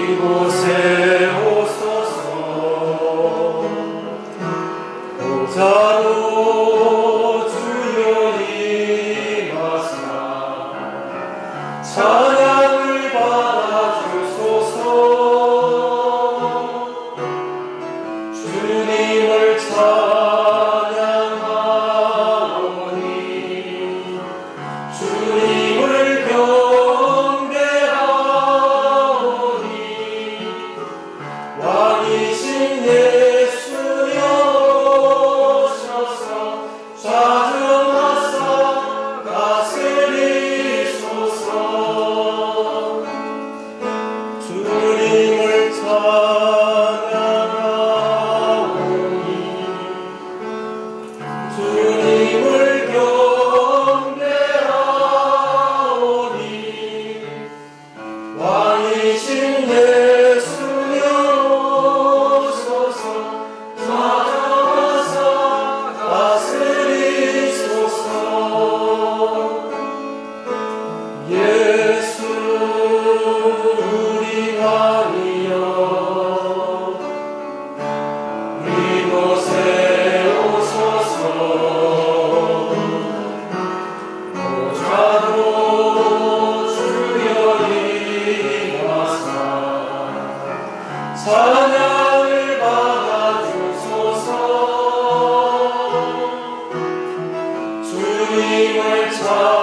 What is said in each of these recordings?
이곳에 오소서. 보좌로 주여 임하사 찬양을 받아주소서. 주님을 찬양하오니 주님을 경배하오니 왕이신 예수여 오셔서 좌정하사 다스리소서. 주님을 찬양하오니 주님을 경배하오니 왕이신 예수여 오셔서 좌정하사 다스리소서. 예수 우리 왕이여 이곳에 오소서. 보좌로 주여 임하사 찬양을 받아주소서. 주님을 찬양하오니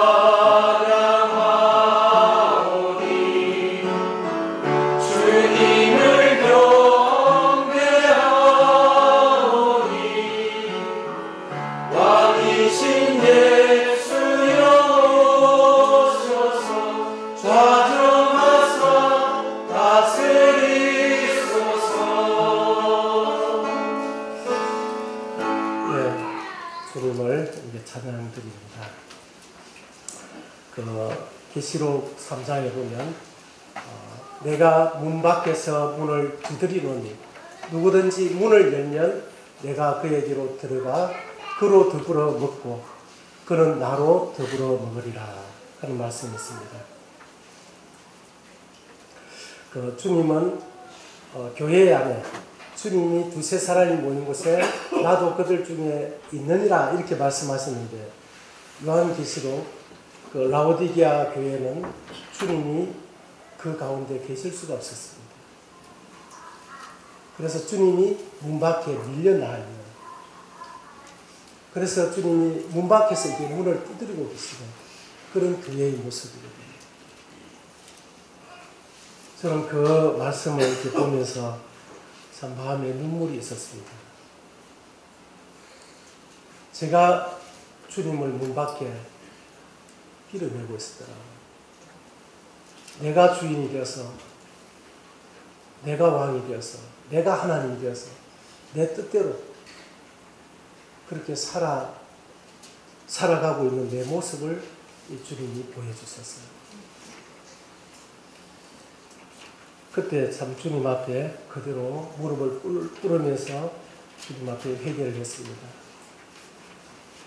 주님을 경배하오니 왕이신 예수여 오셔서 좌정하사 다스리소서. 주님을 이제 찬양드립니다. 계시록 3장에 보면 내가 문 밖에서 문을 두드리노니 누구든지 문을 열면 내가 그에게로 들어가 그로 더불어 먹고 그는 나로 더불어 먹으리라 하는 말씀이 있습니다. 주님은 교회 안에 주님이 두세 사람이 모인 곳에 나도 그들 중에 있느니라 이렇게 말씀하셨는데, 요한계시록 라오디게아 교회는 주님이 그 가운데 계실 수가 없었습니다. 그래서 주님이 문 밖에 밀려나요. 그래서 주님이 문 밖에서 이제 문을 두드리고 계시는 그런 교회의 모습이거든요. 저는 그 말씀을 이렇게 보면서 참 마음에 눈물이 있었습니다. 제가 주님을 문 밖에 빌어내고 있었더라. 내가 주인이 되어서, 내가 왕이 되어서, 내가 하나님이 되어서 내 뜻대로 그렇게 살아가고 있는 내 모습을 이 주님이 보여주셨어요. 그때 참 주님 앞에 그대로 무릎을 꿇으면서 주님 앞에 회개를 했습니다.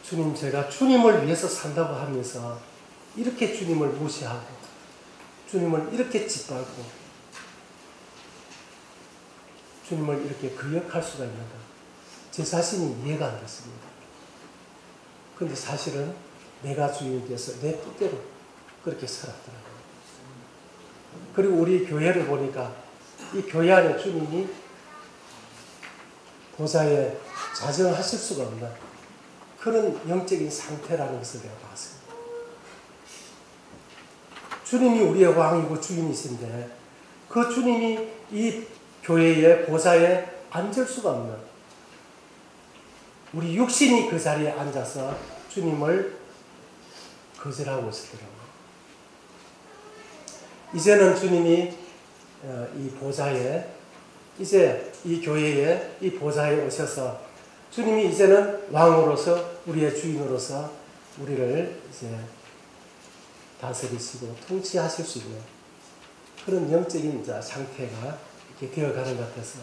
주님, 제가 주님을 위해서 산다고 하면서 이렇게 주님을 무시하고 주님을 이렇게 짓밟고 주님을 이렇게 거역할 수가 있는가, 제 자신이 이해가 안 됐습니다. 그런데 사실은 내가 주인이 돼서 내 뜻대로 그렇게 살았더라고요. 그리고 우리 교회를 보니까 이 교회 안에 주님이 보좌에 자정하실 수가 없는 그런 영적인 상태라는 것을 내가 봤습니다. 주님이 우리의 왕이고 주인이신데 그 주님이 이 교회의 보좌에 앉을 수가 없는, 우리 육신이 그 자리에 앉아서 주님을 거절하고 있더라고요. 이제는 주님이 이 보좌에, 이제 이 교회에 이 보좌에 오셔서 주님이 이제는 왕으로서, 우리의 주인으로서 우리를 이제 다스리시고 통치하실 수 있는 그런 영적인 상태가 이렇게 되어가는 것 같아서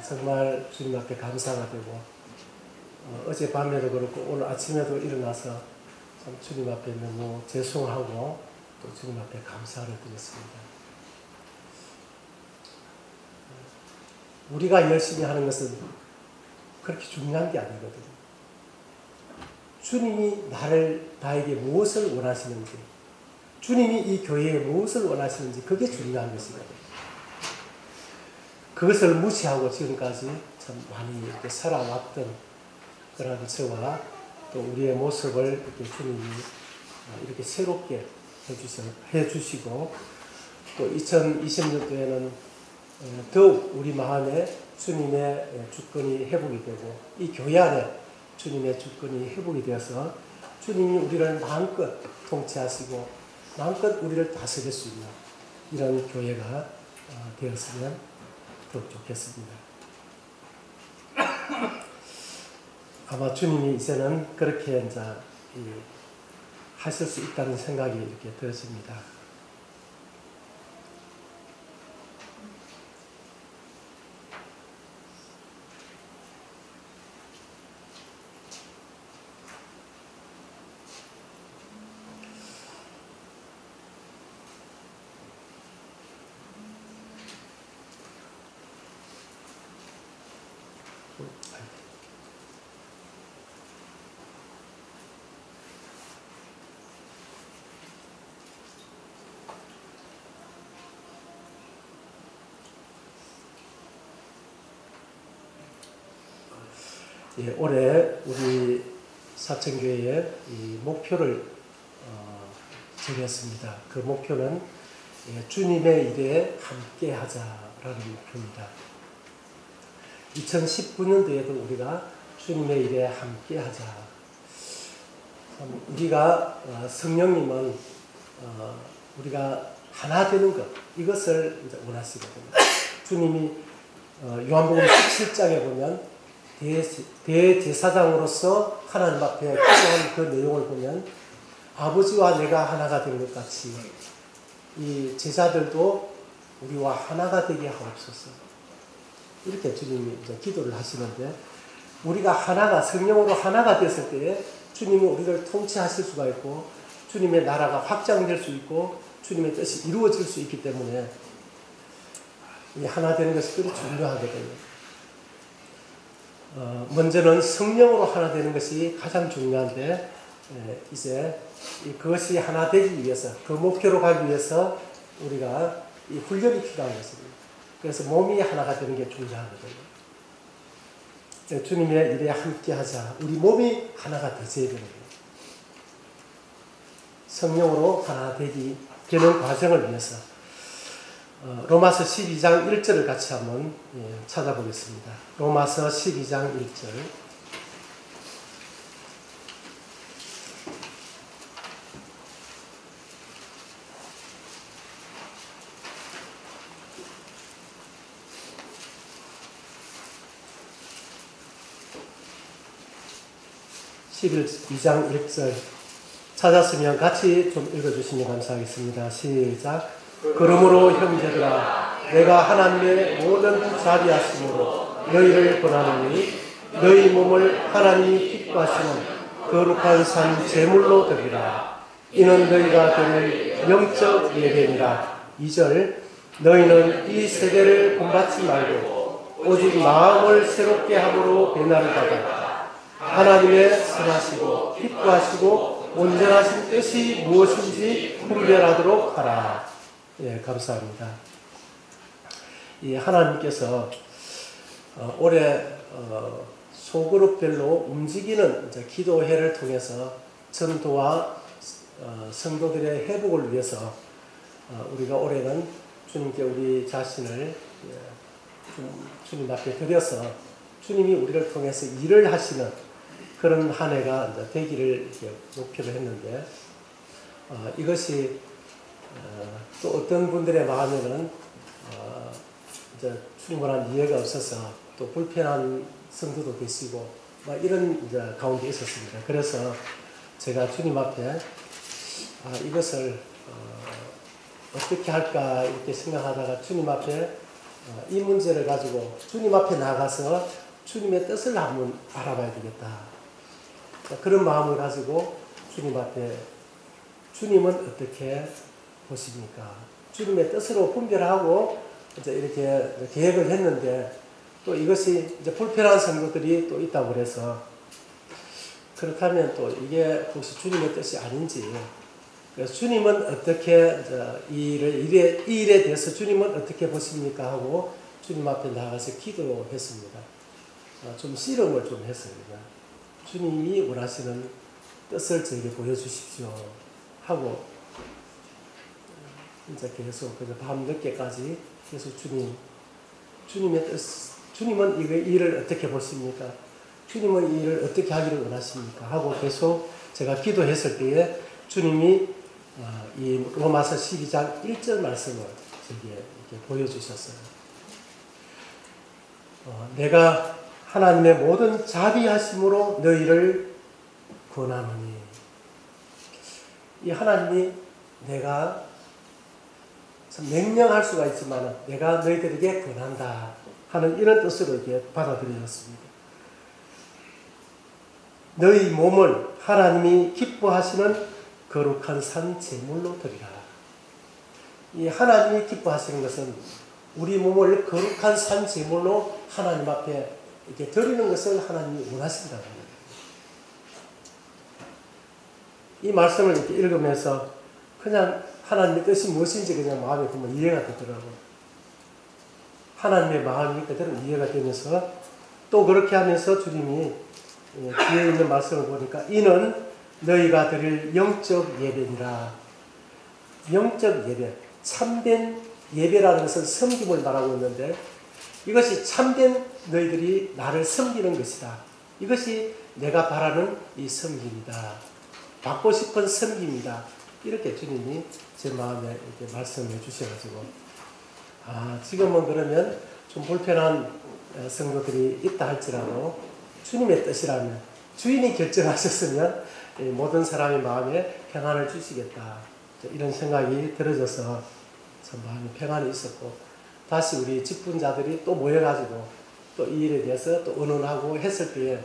정말 주님 앞에 감사가 되고, 어젯밤에도 그렇고 오늘 아침에도 일어나서 참 주님 앞에 너무 죄송하고 또 주님 앞에 감사를 드렸습니다. 우리가 열심히 하는 것은 그렇게 중요한 게 아니거든요. 주님이 나에게 무엇을 원하시는지, 주님이 이 교회에 무엇을 원하시는지 그게 중요한 것이거든요. 그것을 무시하고 지금까지 참 많이 이렇게 살아왔던 그런 저와 또 우리의 모습을 이렇게 주님이 이렇게 새롭게 해주시고 또 2020년도에는 더욱 우리 마음에 주님의 주권이 회복이 되고 이 교회 안에 주님의 주권이 회복이 되어서 주님이 우리를 마음껏 통치하시고 마음껏 우리를 다스릴 수 있는 이런 교회가 되었으면 더욱 좋겠습니다. 아마 주님이 이제는 그렇게 이제 하실 수 있다는 생각이 이렇게 들어집니다. 예, 올해 우리 사천교회의 이 목표를 정했습니다. 그 목표는 주님의 일에 함께 하자라는 목표입니다. 2019년도에도 우리가 주님의 일에 함께 하자. 우리가 성령님은 우리가 하나 되는 것, 이것을 이제 원하시거든요. 주님이 요한복음 17장에 보면 대제사장으로서 하나님 앞에 기도한 그 내용을 보면 아버지와 내가 하나가 된 것 같이 이 제자들도 우리와 하나가 되게 하옵소서. 이렇게 주님이 이제 기도를 하시는데 우리가 하나가 성령으로 하나가 됐을 때에 주님이 우리를 통치하실 수가 있고 주님의 나라가 확장될 수 있고 주님의 뜻이 이루어질 수 있기 때문에 이 하나 되는 것이 그리 중요하거든요. 먼저는 성령으로 하나 되는 것이 가장 중요한데 이제 그것이 하나 되기 위해서 그 목표로 가기 위해서 우리가 이 훈련이 필요한 것입니다. 그래서 몸이 하나가 되는 게 중요하거든요. 주님의 일에 함께 하자. 우리 몸이 하나가 되어야 되는 거예요. 성령으로 하나 되는 과정을 위해서 로마서 12장 1절을 같이 한번 찾아보겠습니다. 로마서 12장 1절. (12장 1절) 찾았으면 같이 좀 읽어주시면 감사하겠습니다. 시작. 그러므로 형제들아 내가 하나님의 모든 자비하심으로 너희를 권하노니 너희 몸을 하나님이 기뻐하시는 거룩한 산 제물로 드리라. 이는 너희가 드릴 영적 예배니라. 2절. 너희는 이 세대를 본받지 말고 오직 마음을 새롭게 함으로 변화를 받아 하나님의 선하시고 기뻐하시고 온전하신 뜻이 무엇인지 분별하도록 하라. 예, 감사합니다. 이 하나님께서 올해 소그룹별로 움직이는 이제 기도회를 통해서 전도와 성도들의 회복을 위해서 우리가 올해는 주님께 우리 자신을 주님 앞에 드려서 주님이 우리를 통해서 일을 하시는 그런 한 해가 이제 되기를 이렇게 목표로 했는데 이것이 또 어떤 분들의 마음에는 이제 주님과는 이해가 없어서 또 불편한 성도도 계시고 막 이런 이제 가운데 있었습니다. 그래서 제가 주님 앞에 이것을 어떻게 할까 이렇게 생각하다가 주님 앞에 이 문제를 가지고 주님 앞에 나가서 주님의 뜻을 한번 알아봐야 되겠다. 그런 마음을 가지고 주님 앞에 주님은 어떻게 보십니까? 주님의 뜻으로 분별하고 이제 이렇게 계획을 했는데 또 이것이 이제 불편한 성도들이 또 있다고 그래서 그렇다면 또 이게 혹시 주님의 뜻이 아닌지 그래서 주님은 어떻게 이 일에 대해서 주님은 어떻게 보십니까 하고 주님 앞에 나가서 기도했습니다. 좀 씨름을 좀 했습니다. 주님이 원하시는 뜻을 저에게 보여주십시오 하고 이제 계속 밤 늦게까지 계속 주님의 뜻, 주님은 이 일을 어떻게 보십니까? 주님은 이 일을 어떻게 하기를 원하십니까? 하고 계속 제가 기도했을 때에 주님이 이 로마서 12장 1절 말씀을 저에게 이렇게 보여주셨어요. 내가 하나님의 모든 자비하심으로 너희를 권하노니. 이 하나님이 내가 참 명령할 수가 있지만 내가 너희들에게 권한다 하는 이런 뜻으로 이렇게 받아들여졌습니다. 너희 몸을 하나님이 기뻐하시는 거룩한 산 제물로 드리라. 이 하나님이 기뻐하시는 것은 우리 몸을 거룩한 산 제물로 하나님 앞에 이렇게 드리는 것을 하나님이 원하신다는 거예요. 이 말씀을 이렇게 읽으면서 그냥 하나님의 뜻이 무엇인지 그냥 마음에 보면 이해가 되더라고요. 하나님의 마음이 그대로 이해가 되면서 또 그렇게 하면서 주님이 뒤에 있는 말씀을 보니까 이는 너희가 드릴 영적 예배니라. 영적 예배, 참된 예배라는 것은 섬김을 말하고 있는데 이것이 참된 너희들이 나를 섬기는 것이다. 이것이 내가 바라는 이 섬김이다. 받고 싶은 섬김이다. 이렇게 주님이 제 마음에 이렇게 말씀해 주셔가지고 지금은 그러면 좀 불편한 성도들이 있다 할지라도 주님의 뜻이라면 주인이 결정하셨으면 모든 사람의 마음에 평안을 주시겠다. 이런 생각이 들어져서 참 마음이 평안이 있었고 다시 우리 직분자들이 또 모여가지고 또 이 일에 대해서 또 의논하고 했을 때에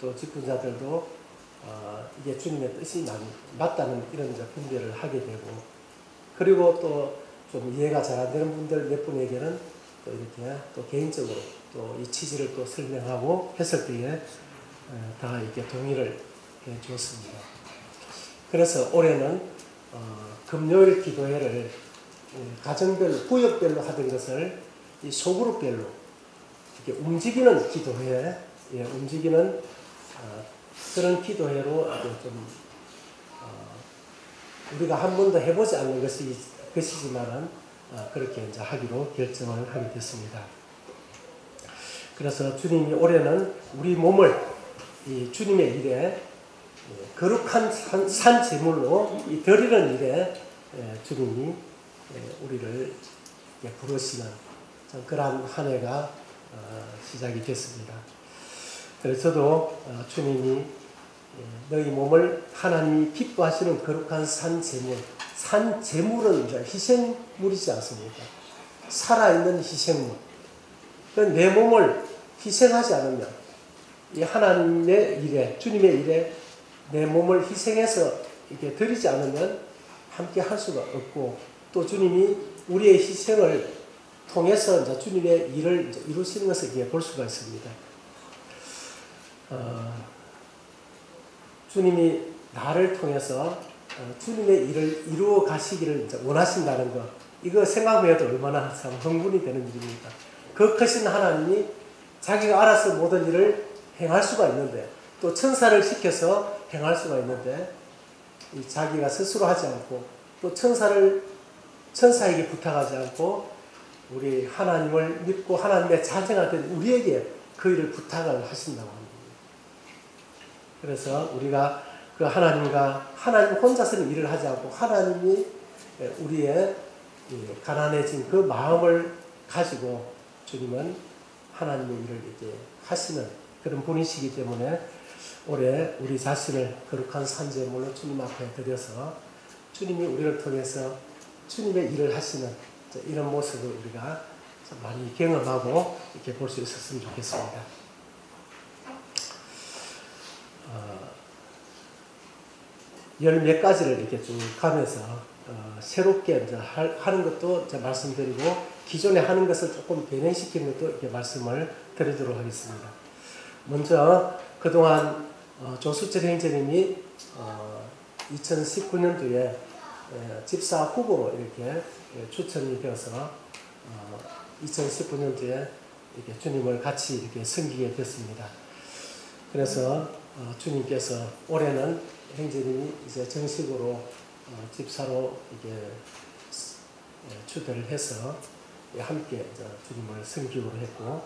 또 직분자들도 이게 주님의 뜻이 맞다는 이런 분별을 하게 되고 그리고 또 좀 이해가 잘 안 되는 분들 몇 분에게는 또 이렇게 또 개인적으로 또 이 취지를 또 설명하고 했을 때에 다 이렇게 동의를 해 주었습니다. 그래서 올해는 금요일 기도회를 가정별로 구역별로 하던 것을 이 소그룹별로 이렇게 움직이는 기도회, 움직이는 그런 기도회로 좀 우리가 한 번도 해보지 않는 것이지만은 그렇게 이제 하기로 결정을 하게 됐습니다. 그래서 주님이 올해는 우리 몸을 이 주님의 일에 거룩한 산 제물로 이 드리는 일에 주님이 우리를 부르시는 그러한 한 해가 시작이 됐습니다. 그래서 저도 주님이 너희 몸을 하나님이 기뻐하시는 거룩한 산 제물, 산 제물은 희생물이지 않습니까? 살아있는 희생물. 내 몸을 희생하지 않으면 이 하나님의 일에, 주님의 일에 내 몸을 희생해서 이렇게 드리지 않으면 함께 할 수가 없고 또 주님이 우리의 희생을 통해서 이제 주님의 일을 이제 이루시는 것을 이렇게 볼 수가 있습니다. 주님이 나를 통해서 주님의 일을 이루어 가시기를 이제 원하신다는 것, 이거 생각만 해도 얼마나 참 흥분이 되는 일입니까? 그 크신 하나님이 자기가 알아서 모든 일을 행할 수가 있는데 또 천사를 시켜서 행할 수가 있는데 자기가 스스로 하지 않고 또 천사에게 부탁하지 않고 우리 하나님을 믿고 하나님의 자녀가 된 우리에게 그 일을 부탁을 하신다고 합니다. 그래서 우리가 그 하나님과 하나님 혼자서는 일을 하지 않고 하나님이 우리의 가난해진 그 마음을 가지고 주님은 하나님의 일을 이렇게 하시는 그런 분이시기 때문에 올해 우리 자신을 거룩한 산제물로 주님 앞에 드려서 주님이 우리를 통해서 주님의 일을 하시는 이런 모습을 우리가 많이 경험하고 이렇게 볼 수 있었으면 좋겠습니다. 열 몇 가지를 이렇게 쭉 가면서 새롭게 이제 하는 것도 이제 말씀드리고 기존에 하는 것을 조금 변형시키는 것도 이렇게 말씀을 드리도록 하겠습니다. 먼저 그동안 조수철 형제님이 2019년도에 집사 후보로 이렇게 추천이 되어서 2019년도에 이렇게 주님을 같이 이렇게 섬기게 됐습니다. 그래서 주님께서 올해는 형제님이 이제 정식으로 집사로 이게 추대를 해서 함께 이제 주님을 섬기기로 했고,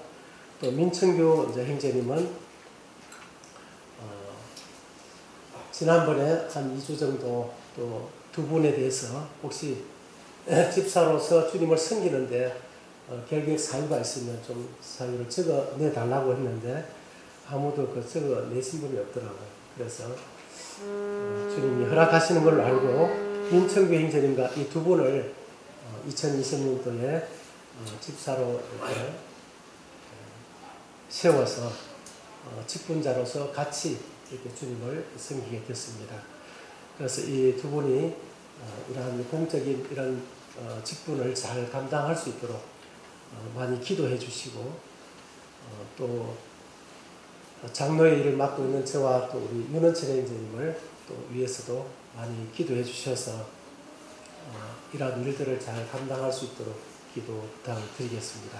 또 민청교 이제 형제님은 지난번에 한 2주 정도 또 두 분에 대해서 혹시 집사로서 주님을 섬기는데 결격 사유가 있으면 좀 사유를 적어내 달라고 했는데 아무도 그 적어내신 분이 없더라고요. 그래서 주님이 허락하시는 걸로 알고 민청교 형제님과 이 두 분을 2020년도에 집사로 이렇게 세워서 직분자로서 같이 이렇게 주님을 섬기게 됐습니다. 그래서 이 두 분이 이러한 공적인 이런 직분을 잘 감당할 수 있도록 많이 기도해 주시고, 또 장로의 일을 맡고 있는 저와 또 우리 윤원철 형제님을 또 위해서도 많이 기도해 주셔서 이러한 일들을 잘 감당할 수 있도록 기도 부탁을 드리겠습니다.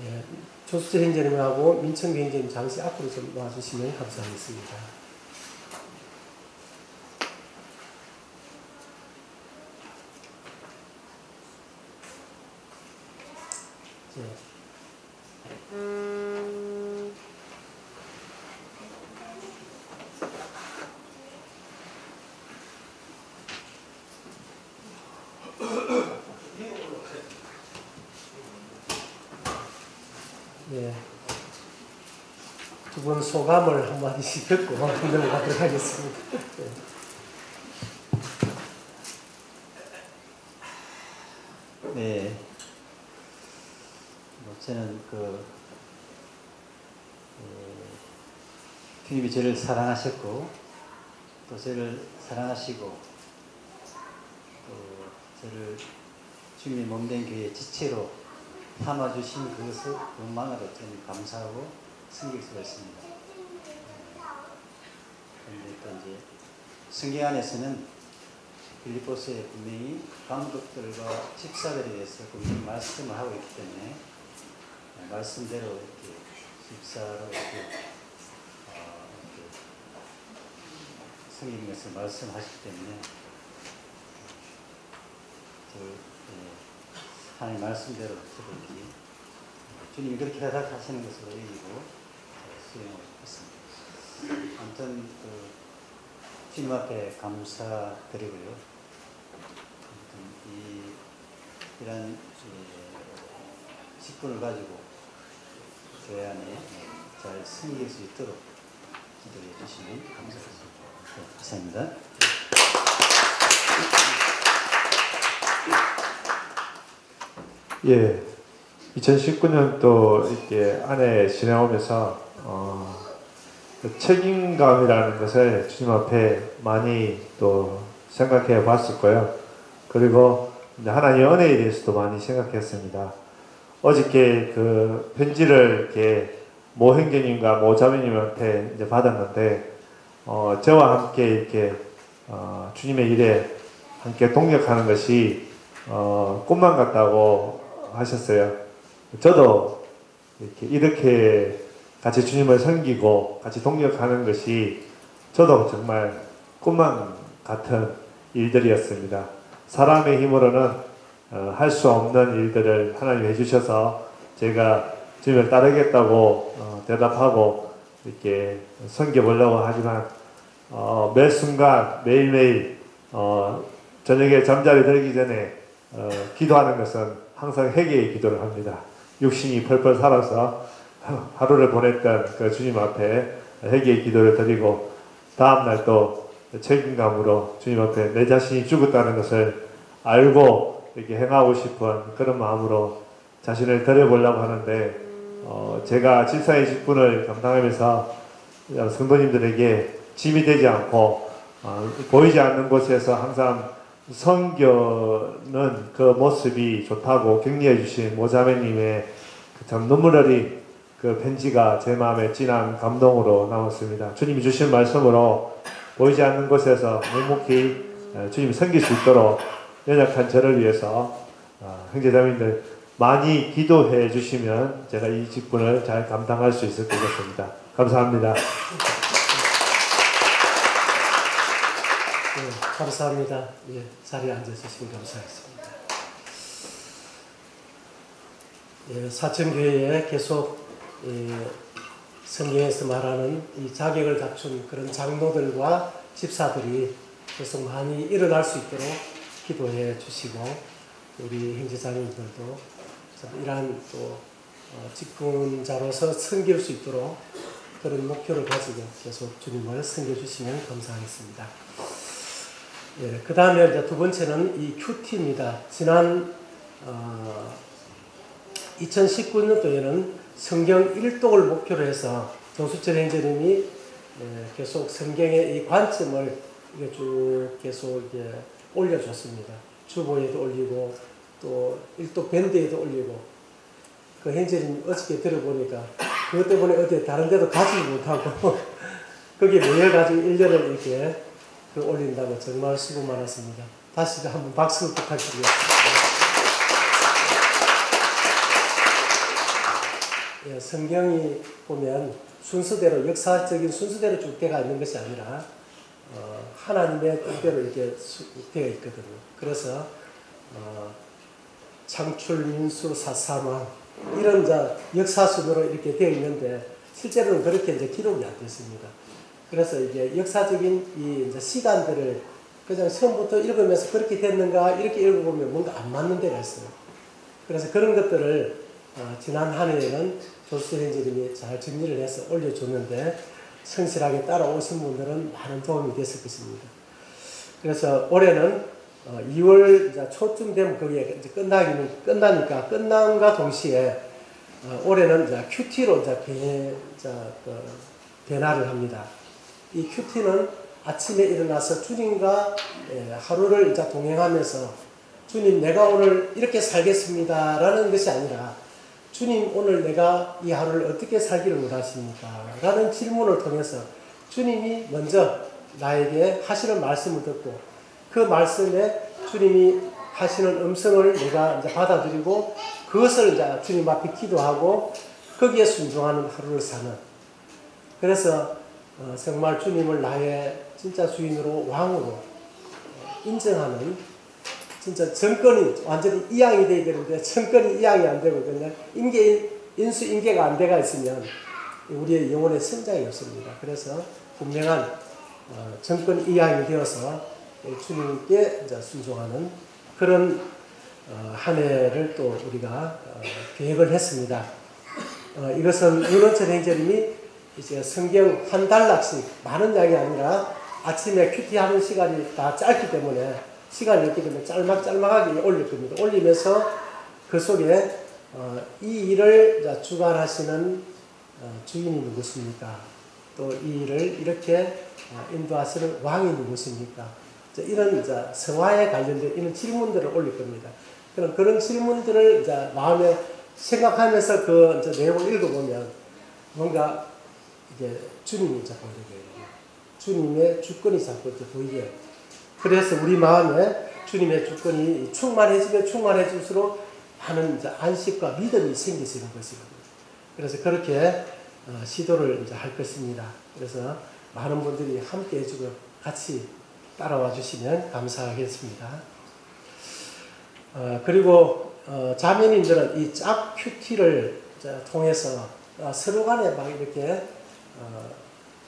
예, 조수철 형제님하고 민청교 형제님 잠시 앞으로 좀 나와주시면 감사하겠습니다. 예. 예. 두 분 소감을 한마디씩 듣고 넘어가도록 하겠습니다. 네. 저는 주님이 저를 사랑하셨고, 또 저를 사랑하시고, 또 저를 주님의 몸된 교회의 지체로 삼아주신 그것만으로 저는 감사하고 섬길 수가 있습니다. 그런데 또 이제 성경 안에서는 빌립보서에 분명히 감독들과 집사들에 대해서 분명히 말씀을 하고 있기 때문에 말씀대로 이렇게 집사로 이렇게 섬기는 것을 말씀하시기 때문에 하나님 말씀대로 저도 이렇게 주님이 그렇게 허락하시는 것으로 여기고 수행을 했습니다. 아무튼 주님 앞에 감사드리고요. 이런 직분을 가지고 교회 안에 잘 섬길 수 있도록 기도해 주시면 감사하겠습니다. 감사합니다. 예, 2019년도 이렇게 안에 지내오면서 책임감이라는 것을 주님 앞에 많이 또 생각해 봤었고요. 그리고 하나님의 은혜에 대해서도 많이 생각했습니다. 어저께 그 편지를 이렇게 모 형제님과 모 자매님한테 이제 받았는데, 저와 함께 이렇게 주님의 일에 함께 동력하는 것이 꿈만 같다고 하셨어요. 저도 이렇게 같이 주님을 섬기고 같이 동력하는 것이 저도 정말 꿈만 같은 일들이었습니다. 사람의 힘으로는 할 수 없는 일들을 하나님 해주셔서 제가 주님을 따르겠다고 대답하고 이렇게 섬겨보려고 하지만 매 순간 매일매일 저녁에 잠자리 들기 전에 기도하는 것은 항상 회개의 기도를 합니다. 육신이 펄펄 살아서 하루를 보냈던 그 주님 앞에 회개의 기도를 드리고, 다음날 또 책임감으로 주님 앞에 내 자신이 죽었다는 것을 알고 이렇게 행하고 싶은 그런 마음으로 자신을 드려보려고 하는데, 제가 집사의 직분을 감당하면서 성도님들에게 짐이 되지 않고 보이지 않는 곳에서 항상 선교는 그 모습이 좋다고 격려해 주신 모자매님의 참 눈물 어린 그 편지가 제 마음에 진한 감동으로 남았습니다. 주님이 주신 말씀으로 보이지 않는 곳에서 묵묵히 주님이 섬길 수 있도록 연약한 저를 위해서 형제자매님들 많이 기도해 주시면 제가 이 직분을 잘 감당할 수 있을 것 같습니다. 감사합니다. 네, 감사합니다. 예, 자리에 앉아주시면 감사하겠습니다. 예, 사천교회에 계속 성경에서 말하는 이 자격을 갖춘 그런 장로들과 집사들이 계속 많이 일어날 수 있도록 기도해 주시고, 우리 형제자매들도 이러한 또 직분자로서 섬길 수 있도록 그런 목표를 가지고 계속 주님을 섬겨주시면 감사하겠습니다. 예, 그 다음에 이제 두 번째는 이 큐티입니다. 지난 2019년도에는 성경 일독을 목표로 해서 조수철 행제님이 계속 성경의 이 관점을 쭉 계속 올려줬습니다. 주보에도 올리고 또 일독 밴드에도 올리고, 그 행제님 어저께 들어보니까 그것 때문에 어디 다른 데도 가지 못하고 거기에 모여가지고 1년을 이렇게 올린다고 정말 수고 많았습니다. 다시 한번 박수 부탁드리겠습니다. 예, 성경이 보면 순서대로, 역사적인 순서대로 쭉 되어 있는 것이 아니라 하나님의 뜻대로 이렇게 되어 있거든요. 그래서 창출, 민수, 사사왕 이런 역사 순으로 이렇게 되어 있는데 실제로는 그렇게 기록이 안 됐습니다. 그래서 이게 역사적인 이 시간들을 그냥 처음부터 읽으면서 그렇게 됐는가 이렇게 읽어보면 뭔가 안 맞는 데가 있어요. 그래서 그런 것들을 지난 한 해에는 조수철 행제님이 잘 정리를 해서 올려줬는데 성실하게 따라오신 분들은 많은 도움이 됐을 것입니다. 그래서 올해는 2월 초쯤 되면 그게 이제 끝나니까 끝남과 동시에 올해는 큐티로 변화를 합니다. 이 큐티는 아침에 일어나서 주님과 하루를 동행하면서 주님, 내가 오늘 이렇게 살겠습니다 라는 것이 아니라 주님, 오늘 내가 이 하루를 어떻게 살기를 원하십니까? 라는 질문을 통해서 주님이 먼저 나에게 하시는 말씀을 듣고 그 말씀에 주님이 하시는 음성을 내가 받아들이고 그것을 주님 앞에 기도하고 거기에 순종하는 하루를 사는, 그래서 정말 주님을 나의 진짜 주인으로, 왕으로 인정하는, 진짜 정권이 완전히 이양이 되어야 되는데 정권이 이양이 안 되고 그냥 인수인계가 안 돼가 있으면 우리의 영혼의 성장이 없습니다. 그래서 분명한 정권 이양이 되어서 주님께 순종하는 그런 한 해를 또 우리가 계획을 했습니다. 이것은 윤원철 행제님이 이제 성경 한 달락씩 많은 양이 아니라 아침에 큐티하는 시간이 다 짧기 때문에 시간이 없기 때문에 짤막짤막하게 올릴 겁니다. 올리면서 그 속에 이 일을 주관하시는 주인이 누구십니까? 또 이 일을 이렇게 인도하시는 왕이 누구십니까? 이런 성화에 관련된 이런 질문들을 올릴 겁니다. 그런 질문들을 마음에 생각하면서 그 내용을 읽어보면 뭔가 이게 주님이 자꾸 보이게, 주님의 주권이 자꾸 보이게. 그래서 우리 마음에 주님의 주권이 충만해지면 충만해질수록 많은 안식과 믿음이 생기시는 것이거든요. 그래서 그렇게 시도를 할 것입니다. 그래서 많은 분들이 함께 해주고 같이 따라와 주시면 감사하겠습니다. 그리고 자매님들은 이 짝 큐티를 통해서 서로 간에 막 이렇게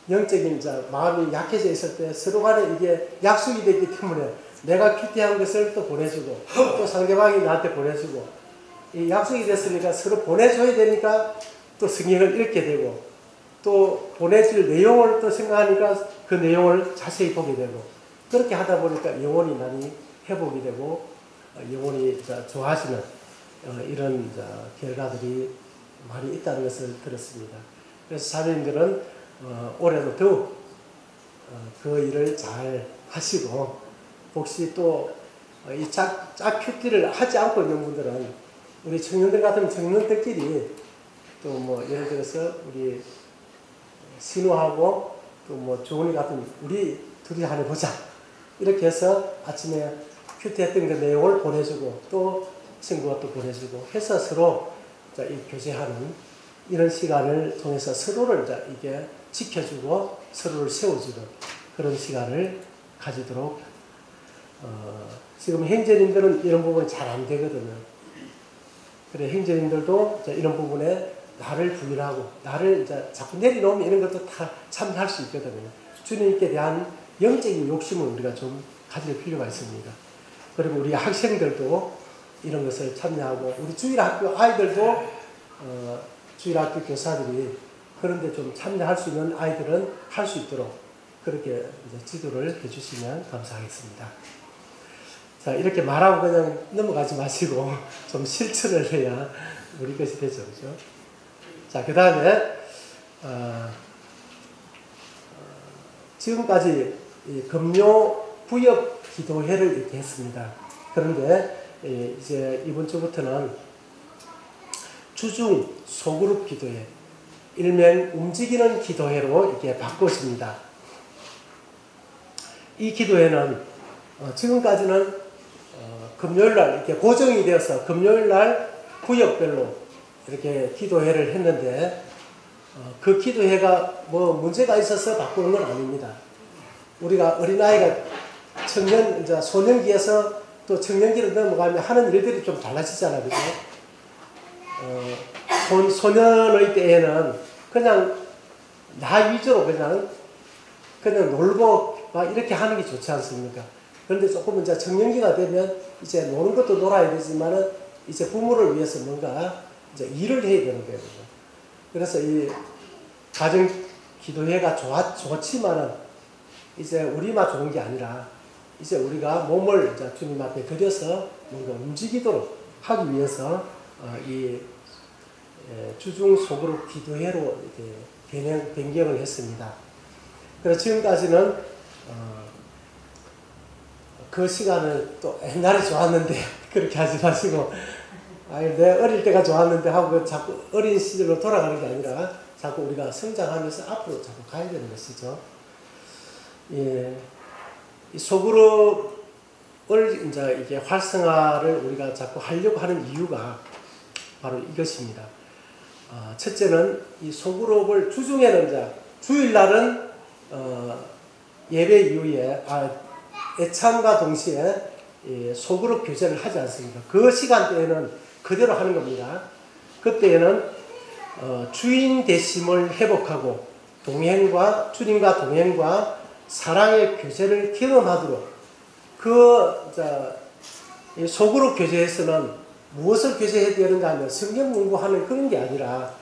영적인 마음이 약해져 있을 때 서로 간에 이게 약속이 됐기 때문에 내가 큐티한 것을 또 보내주고 또 상대방이 나한테 보내주고 이 약속이 됐으니까 서로 보내줘야 되니까 또 성경을 읽게 되고 또 보내줄 내용을 또 생각하니까 그 내용을 자세히 보게 되고 그렇게 하다 보니까 영혼이 많이 회복이 되고 영혼이 좋아지는 이런 결과들이 많이 있다는 것을 들었습니다. 그래서 자매님들은 올해도 더욱 그 일을 잘 하시고 혹시 또 이 짝큐티를 하지 않고 있는 분들은 우리 청년들 같은 청년들끼리 또 뭐 예를 들어서 우리 신우하고 또 뭐 조은이 같은 우리 둘이 하나 보자 이렇게 해서 아침에 큐티 했던 그 내용을 보내주고 또 친구가 또 보내주고 해서 서로 이 교제하는 이런 시간을 통해서 서로를 이게 지켜주고 서로를 세워주는 그런 시간을 가지도록 지금 행제님들은 이런 부분이 잘 안 되거든요. 그래 행제님들도 이런 부분에 나를 부인하고 나를 자꾸 내려놓으면 이런 것도 다 참여할 수 있거든요. 주님께 대한 영적인 욕심을 우리가 좀 가질 필요가 있습니다. 그리고 우리 학생들도 이런 것을 참여하고 우리 주일학교 아이들도 주일학교 교사들이 그런데 좀 참여할 수 있는 아이들은 할 수 있도록 그렇게 지도를 해주시면 감사하겠습니다. 자, 이렇게 말하고 그냥 넘어가지 마시고 좀 실천을 해야 우리 것이 되죠. 그죠? 자, 그 다음에 지금까지 금요 부역 기도회를 이렇게 했습니다. 그런데 이제 이번 주부터는 주중 소그룹 기도회, 일명 움직이는 기도회로 이렇게 바꿔집니다. 이 기도회는 지금까지는 금요일날 이렇게 고정이 되어서 금요일날 구역별로 이렇게 기도회를 했는데 그 기도회가 뭐 문제가 있어서 바꾸는 건 아닙니다. 우리가 어린아이가 이제 소년기에서 또 청년기로 넘어가면 하는 일들이 좀 달라지잖아요. 그죠? 소년의 때에는 그냥 나 위주로 그냥 놀고 막 이렇게 하는 게 좋지 않습니까? 그런데 조금 이제 청년기가 되면 이제 노는 것도 놀아야 되지만은 이제 부모를 위해서 뭔가 이제 일을 해야 되는 거예요. 그래서 이 가정 기도회가 좋지만은 이제 우리만 좋은 게 아니라 이제 우리가 몸을 이제 주님 앞에 드려서 뭔가 움직이도록 하기 위해서 이 주중 소그룹 기도회로 이렇게 변경을 했습니다. 그래서 지금까지는 그 시간을 또 옛날에 좋았는데 그렇게 하지 마시고 내 어릴 때가 좋았는데 하고 자꾸 어린 시절로 돌아가는 게 아니라 자꾸 우리가 성장하면서 앞으로 자꾸 가야 되는 것이죠. 예, 이 소그룹을 이제 이게 활성화를 우리가 자꾸 하려고 하는 이유가 바로 이것입니다. 첫째는 이 소그룹을 주중에는 이제 주일날은 예배 이후에 애참과 동시에 소그룹 교제를 하지 않습니까? 그 시간대에는 그대로 하는 겁니다. 그때에는 주인 되심을 회복하고 주님과 동행과 사랑의 교제를 경험하도록 이 소그룹 교제에서는 무엇을 교제해야 되는가 하면 성경 공부하는 그런 게 아니라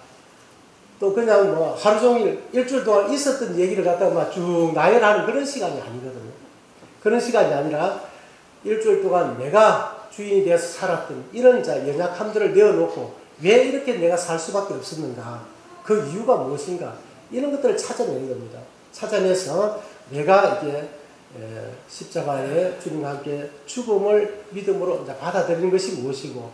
또 그냥 뭐 하루 종일 일주일 동안 있었던 얘기를 갖다가 막 쭉 나열하는 그런 시간이 아니거든요. 그런 시간이 아니라 일주일 동안 내가 주인이 되어서 살았던 이런 연약함들을 내어놓고 왜 이렇게 내가 살 수밖에 없었는가, 그 이유가 무엇인가, 이런 것들을 찾아내는 겁니다. 찾아내서 내가 이게 십자가에 주님과 함께 죽음을 믿음으로 이제 받아들이는 것이 무엇이고,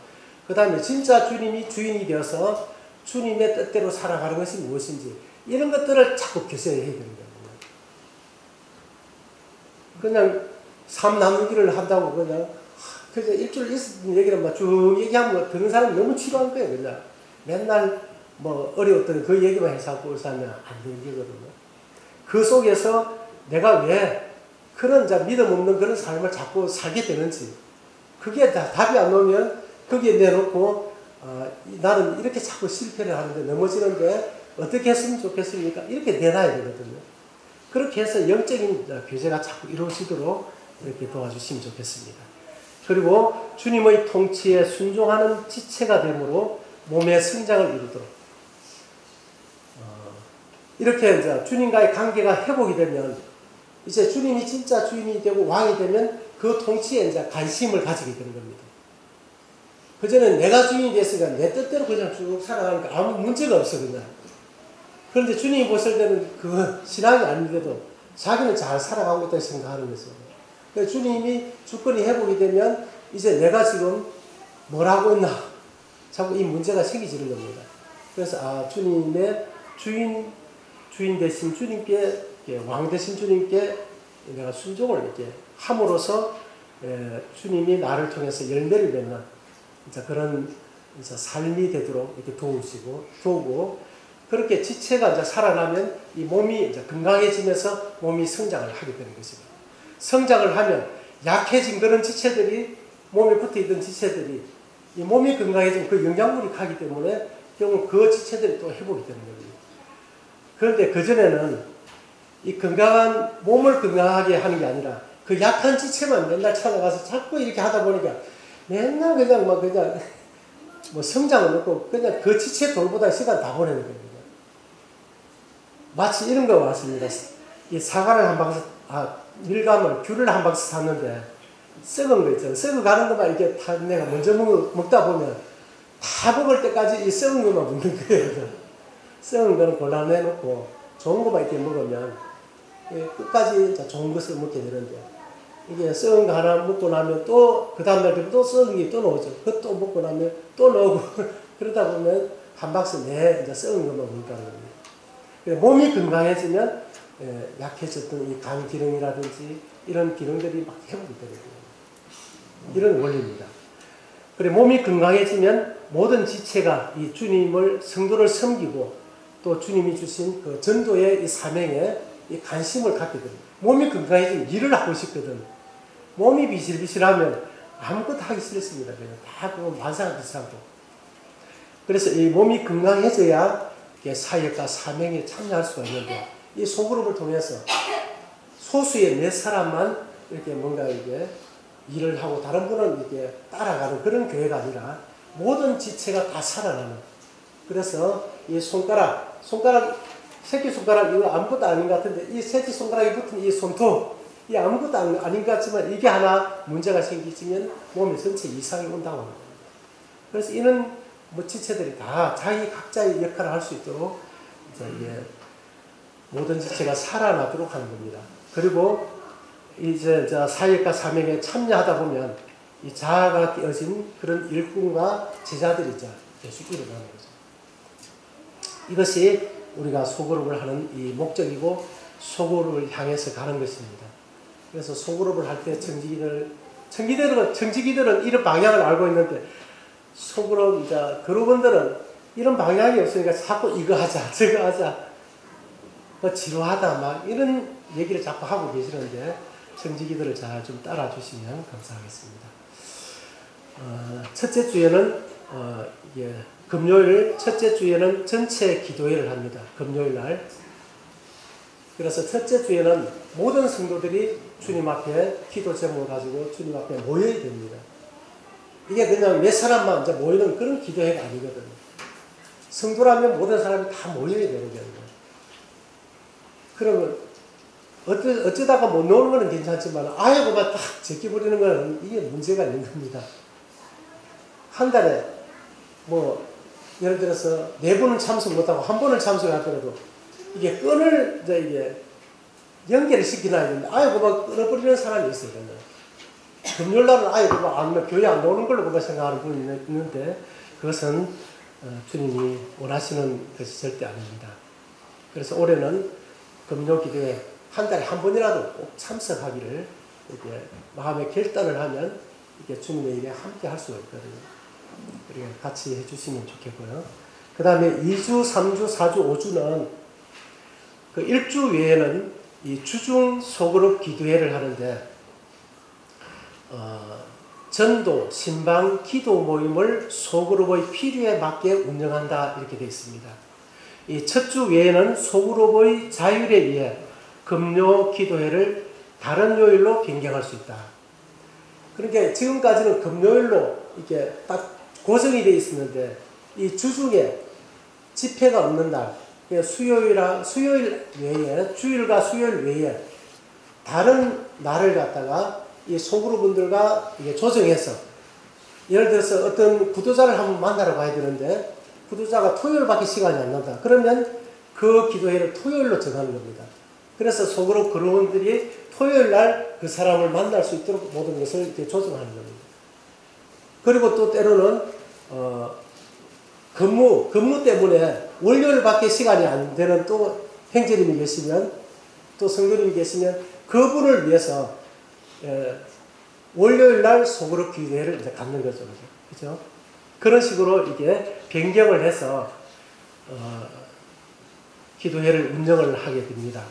그 다음에 진짜 주님이 주인이 되어서 주님의 뜻대로 살아가는 것이 무엇인지, 이런 것들을 자꾸 교제해야 되는 거예요. 그냥 삶 나누기를 한다고 그냥 일주일 있었던 얘기를 막 쭉 얘기하면 듣는 사람이 너무 지루한 거예요. 그냥 맨날 뭐 어려웠던 그 얘기만 해서 하고 살면 안 되는 거거든요. 그 속에서 내가 왜 그런 믿음 없는 그런 삶을 자꾸 살게 되는지, 그게 답이 안 나오면 거기에 내놓고 나는 이렇게 자꾸 실패를 하는데 넘어지는데 어떻게 했으면 좋겠습니까? 이렇게 내놔야 되거든요. 그렇게 해서 영적인 교제가 자꾸 이루어지도록 이렇게 도와주시면 좋겠습니다. 그리고 주님의 통치에 순종하는 지체가 되므로 몸의 성장을 이루도록 이렇게 이제 주님과의 관계가 회복이 되면 이제 주님이 진짜 주인이 되고 왕이 되면 그 통치에 이제 관심을 가지게 되는 겁니다. 그전엔 내가 주인이 됐으니까 내 뜻대로 그냥 쭉 살아가니까 아무 문제가 없어 그냥. 그런데 주님이 보실 때는 그 신앙이 아닌데도 자기는 잘 살아가고 있다고 생각하는 거죠. 그러니까 주님이 주권이 회복이 되면 이제 내가 지금 뭘 하고 있나 자꾸 이 문제가 생기지는 겁니다. 그래서 주님의 주인 되신 주님께, 왕 되신 주님께 내가 순종을 이렇게 함으로써 주님이 나를 통해서 열매를 맺는 이제 그런 이제 삶이 되도록 이렇게 도우고, 그렇게 지체가 이제 살아나면 이 몸이 이제 건강해지면서 몸이 성장을 하게 되는 것입니다. 성장을 하면 약해진 그런 지체들이, 몸에 붙어 있던 지체들이 이 몸이 건강해지면 그 영양분이 가기 때문에 결국 그 지체들이 또 회복이 되는 겁니다. 그런데 그전에는 이 건강한 몸을 건강하게 하는 게 아니라 그 약한 지체만 맨날 찾아가서 자꾸 이렇게 하다 보니까 맨날 그냥 뭐 성장은 없고 그냥 그 지체 돌보다 시간 다 보내는 겁니다. 마치 이런 거 같습니다. 이 사과를 한 박스, 밀감을, 귤을 한 박스 샀는데 썩은 거 있잖아요. 썩어가는 것만 이렇게 다 내가 먼저 먹다 보면 다 먹을 때까지 이 썩은 것만 먹는 거예요. 썩은 거는 골라내놓고 좋은 것만 이렇게 먹으면 끝까지 좋은 것을 먹게 되는데, 이게 썩은 거 하나 먹고 나면 또 그 다음날 되면 또 썩은 게 또 나오죠. 그것도 먹고 나면 또 나오고 그러다 보면 한 박스 내에 이제 썩은 것만 먹는다는 겁니다. 몸이 건강해지면 약해졌던 이 간 기능이라든지 이런 기능들이 막 회복이 되는 거예요. 이런 원리입니다. 그래, 몸이 건강해지면 모든 지체가 이 주님을, 성도를 섬기고 또 주님이 주신 그 전도의 이 사명에 이 관심을 갖게 됩니다. 몸이 건강해지면 일을 하고 싶거든. 몸이 비실비실하면 아무것도 하기 싫습니다. 그냥 다 그거 만사가 비슷하고. 그래서 이 몸이 건강해져야 사역과 사명에 참여할 수가 있는데, 이 소그룹을 통해서 소수의 몇 사람만 이렇게 뭔가 이게 일을 하고 다른 분은 이렇게 따라가는 그런 교회가 아니라 모든 지체가 다 살아나는. 그래서 이 손가락, 새끼손가락 이거 아무것도 아닌 것 같은데 이 새끼손가락에 붙은 이 손톱, 이 아무것도 아닌 것 같지만 이게 하나 문제가 생기면 몸에 전체 이상이 온다고 합니다. 그래서 이런 지체들이 다 자기 각자의 역할을 할 수 있도록 이제 모든 지체가 살아나도록 하는 겁니다. 그리고 이제 사역과 사명에 참여하다 보면 이 자아가 깨어진 그런 일꾼과 제자들이 계속 일어나는 거죠. 이것이 우리가 소그룹을 하는 이 목적이고 소그룹을 향해서 가는 것입니다. 그래서 소그룹을 할 때 청지기들은 이런 방향을 알고 있는데 소그룹 그룹원들은 이런 방향이 없으니까 자꾸 이거 하자 저거 하자 뭐 지루하다 막 이런 얘기를 자꾸 하고 계시는데 청지기들을 잘 좀 따라 주시면 감사하겠습니다. 첫째 주에는 금요일 첫째 주에는 전체 기도회를 합니다. 금요일 날. 그래서 첫째 주에는 모든 성도들이 주님 앞에 기도 제목을 가지고 주님 앞에 모여야 됩니다. 이게 그냥 몇 사람만 이제 모이는 그런 기도회가 아니거든요. 성도라면 모든 사람이 다 모여야 되는 거예요. 그러면 어쩌다가 못 노는 거는 괜찮지만 아예 그만 딱 제끼 부리는 거는 이게 문제가 있는 겁니다. 한 달에 예를 들어서 4번은 참석 못하고 1번을 참석하더라도 이게 끈을 이게 연결을 시켜놔야 되는데 아예 그만 끊어버리는 사람이 있어요. 금요일날은 아예 그만 교회 안 나오는 걸로 그만 생각하는 분이 있는데 그것은 주님이 원하시는 것이 절대 아닙니다. 그래서 올해는 금요 기도에 한 달에 한 번이라도 꼭 참석하기를 이렇게 마음의 결단을 하면 이게 주님의 일에 함께 할 수가 있거든요. 그리고 같이 해주시면 좋겠고요. 그 다음에 2주, 3주, 4주, 5주는 그 1주 외에는 이 주중 소그룹 기도회를 하는데 전도, 신방, 기도 모임을 소그룹의 필요에 맞게 운영한다 이렇게 되어 있습니다. 이 첫 주 외에는 소그룹의 자율에 의해 금요 기도회를 다른 요일로 변경할 수 있다. 그러니까 지금까지는 금요일로 이렇게 딱 고정이 되어 있었는데 이 주중에 집회가 없는 날, 수요일 외에 주일과 수요일 외에 다른 날을 갖다가 이 소그룹분들과 조정해서 예를 들어서 어떤 구도자를 한번 만나러 가야 되는데 구도자가 토요일밖에 시간이 안 난다. 그러면 그 기도회를 토요일로 정하는 겁니다. 그래서 속으로 그룹원들이 토요일 날 그 사람을 만날 수 있도록 모든 것을 이렇게 조정하는 겁니다. 그리고 또 때로는 근무 때문에 월요일밖에 시간이 안 되는 또 형제님이 계시면 또 성도님이 계시면 그분을 위해서 월요일 날 소그룹 기도회를 이제 갖는 거죠. 그죠? 그런 식으로 이게 변경을 해서 기도회를 운영을 하게 됩니다.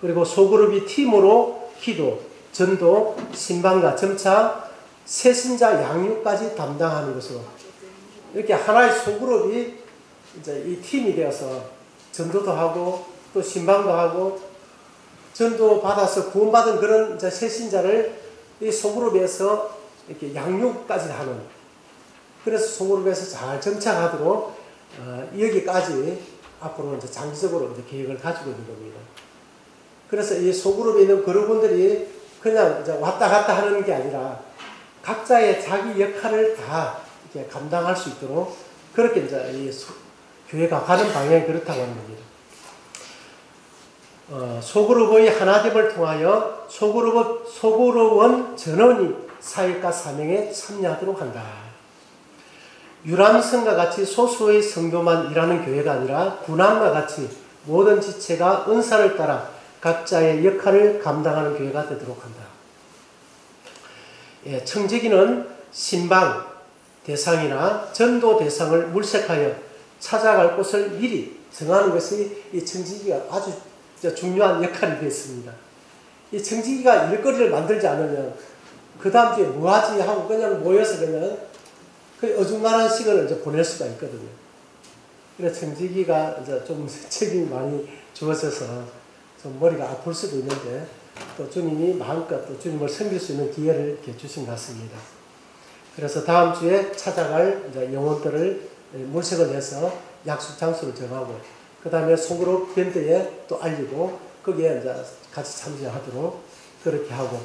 그리고 소그룹이 팀으로 기도, 전도, 신방과 점차, 새신자 양육까지 담당하는 것으로 이렇게 하나의 소그룹이 이제 이 팀이 되어서 전도도 하고 또 신방도 하고 전도 받아서 구원받은 그런 이제 새신자를 이 소그룹에서 이렇게 양육까지 하는, 그래서 소그룹에서 잘 정착하도록 여기까지 앞으로 이제 장기적으로 이제 계획을 가지고 있는 겁니다. 그래서 이 소그룹에 있는 그룹원들이 그냥 이제 왔다 갔다 하는 게 아니라 각자의 자기 역할을 다 이렇게 감당할 수 있도록 그렇게 이제 이 교회가 가는 방향이 그렇다고 하는 겁니다. 소그룹의 하나됨을 통하여 소그룹원 전원이 사역과 사명에 참여하도록 한다. 유람선과 같이 소수의 성도만 일하는 교회가 아니라 군함과 같이 모든 지체가 은사를 따라 각자의 역할을 감당하는 교회가 되도록 한다. 청지기는 신방 대상이나 전도 대상을 물색하여 찾아갈 곳을 미리 정하는 것이 이 청지기가 아주 중요한 역할이 되었습니다. 이 청지기가 일거리를 만들지 않으면 그 다음 주에 뭐 하지 하고 그냥 모여서 그냥 그 어중간한 시간을 이제 보낼 수가 있거든요. 그래서 청지기가 이제 좀 책임이 많이 주어져서 좀 머리가 아플 수도 있는데 또 주님이 마음껏 또 주님을 섬길 수 있는 기회를 이렇게 주신 것 같습니다. 그래서 다음 주에 찾아갈 이제 영혼들을 물색을 해서 약속 장소를 정하고 그 다음에 소그룹 밴드에 또 알리고 거기에 이제 같이 참여하도록 그렇게 하고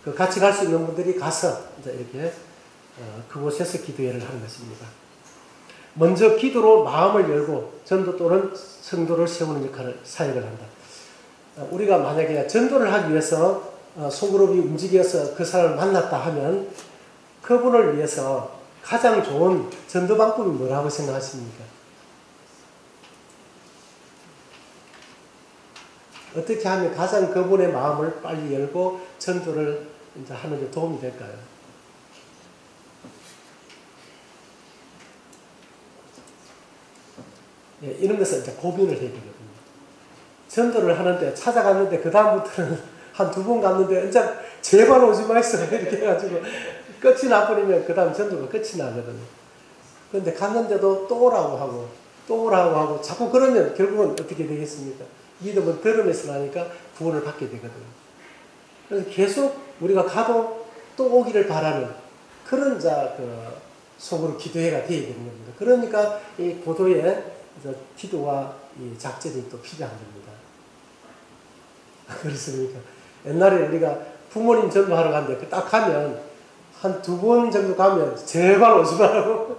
그 같이 갈 수 있는 분들이 가서 이제 이렇게 그곳에서 기도회를 하는 것입니다. 먼저 기도로 마음을 열고 전도 또는 성도를 세우는 역할을 사역을 한다. 우리가 만약에 전도를 하기 위해서 소그룹이 움직여서 그 사람을 만났다 하면 그분을 위해서 가장 좋은 전도 방법이 뭐라고 생각하십니까? 어떻게 하면 가장 그분의 마음을 빨리 열고 전도를 이제 하는 데 도움이 될까요? 이런 것을 이제 고민을 해야 되거든요. 전도를 하는데 찾아갔는데 그 다음부터는 한 두 번 갔는데 이제 제발 오지 마있어 이렇게 해가지고 끝이 나버리면 그 다음 전도가 끝이 나거든요. 그런데 갔는데도 또 오라고 하고 또 오라고 하고 자꾸 그러면 결국은 어떻게 되겠습니까? 믿음은 들음에서 나니까 구원을 받게 되거든요. 그래서 계속 우리가 가도 또 오기를 바라는 그런 속으로 기도회가 되어야 되는 겁니다. 그러니까 이 고도의 기도와 이 작전이 또 필요한 겁니다. 그렇습니까? 옛날에 우리가 부모님 전도하러 갔는데 딱 가면 한 두 번 정도 가면 제발 오지 말라고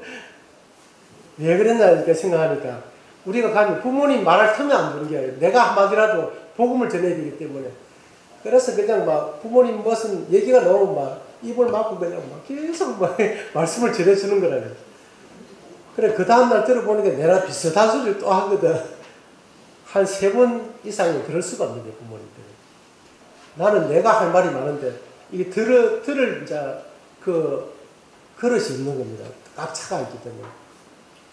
왜 그랬나 이렇게 생각하니까 우리가 가면 부모님 말할 틈이 안 주는 게 아니에요. 내가 한마디라도 복음을 전해야 되기 때문에 그래서 그냥 막 부모님 무슨 얘기가 나오면 막 입을 막고 그냥 막 계속 막 말씀을 전해주는 거라요. 그래 그 다음날 들어보니까 내가 비슷한 소리를 또 하거든. 한 3번 이상은 들을 수가 없는데 부모님들은. 나는 내가 할 말이 많은데 이게 들을 이제 그 그릇이 있는 겁니다. 딱 차가 있기 때문에.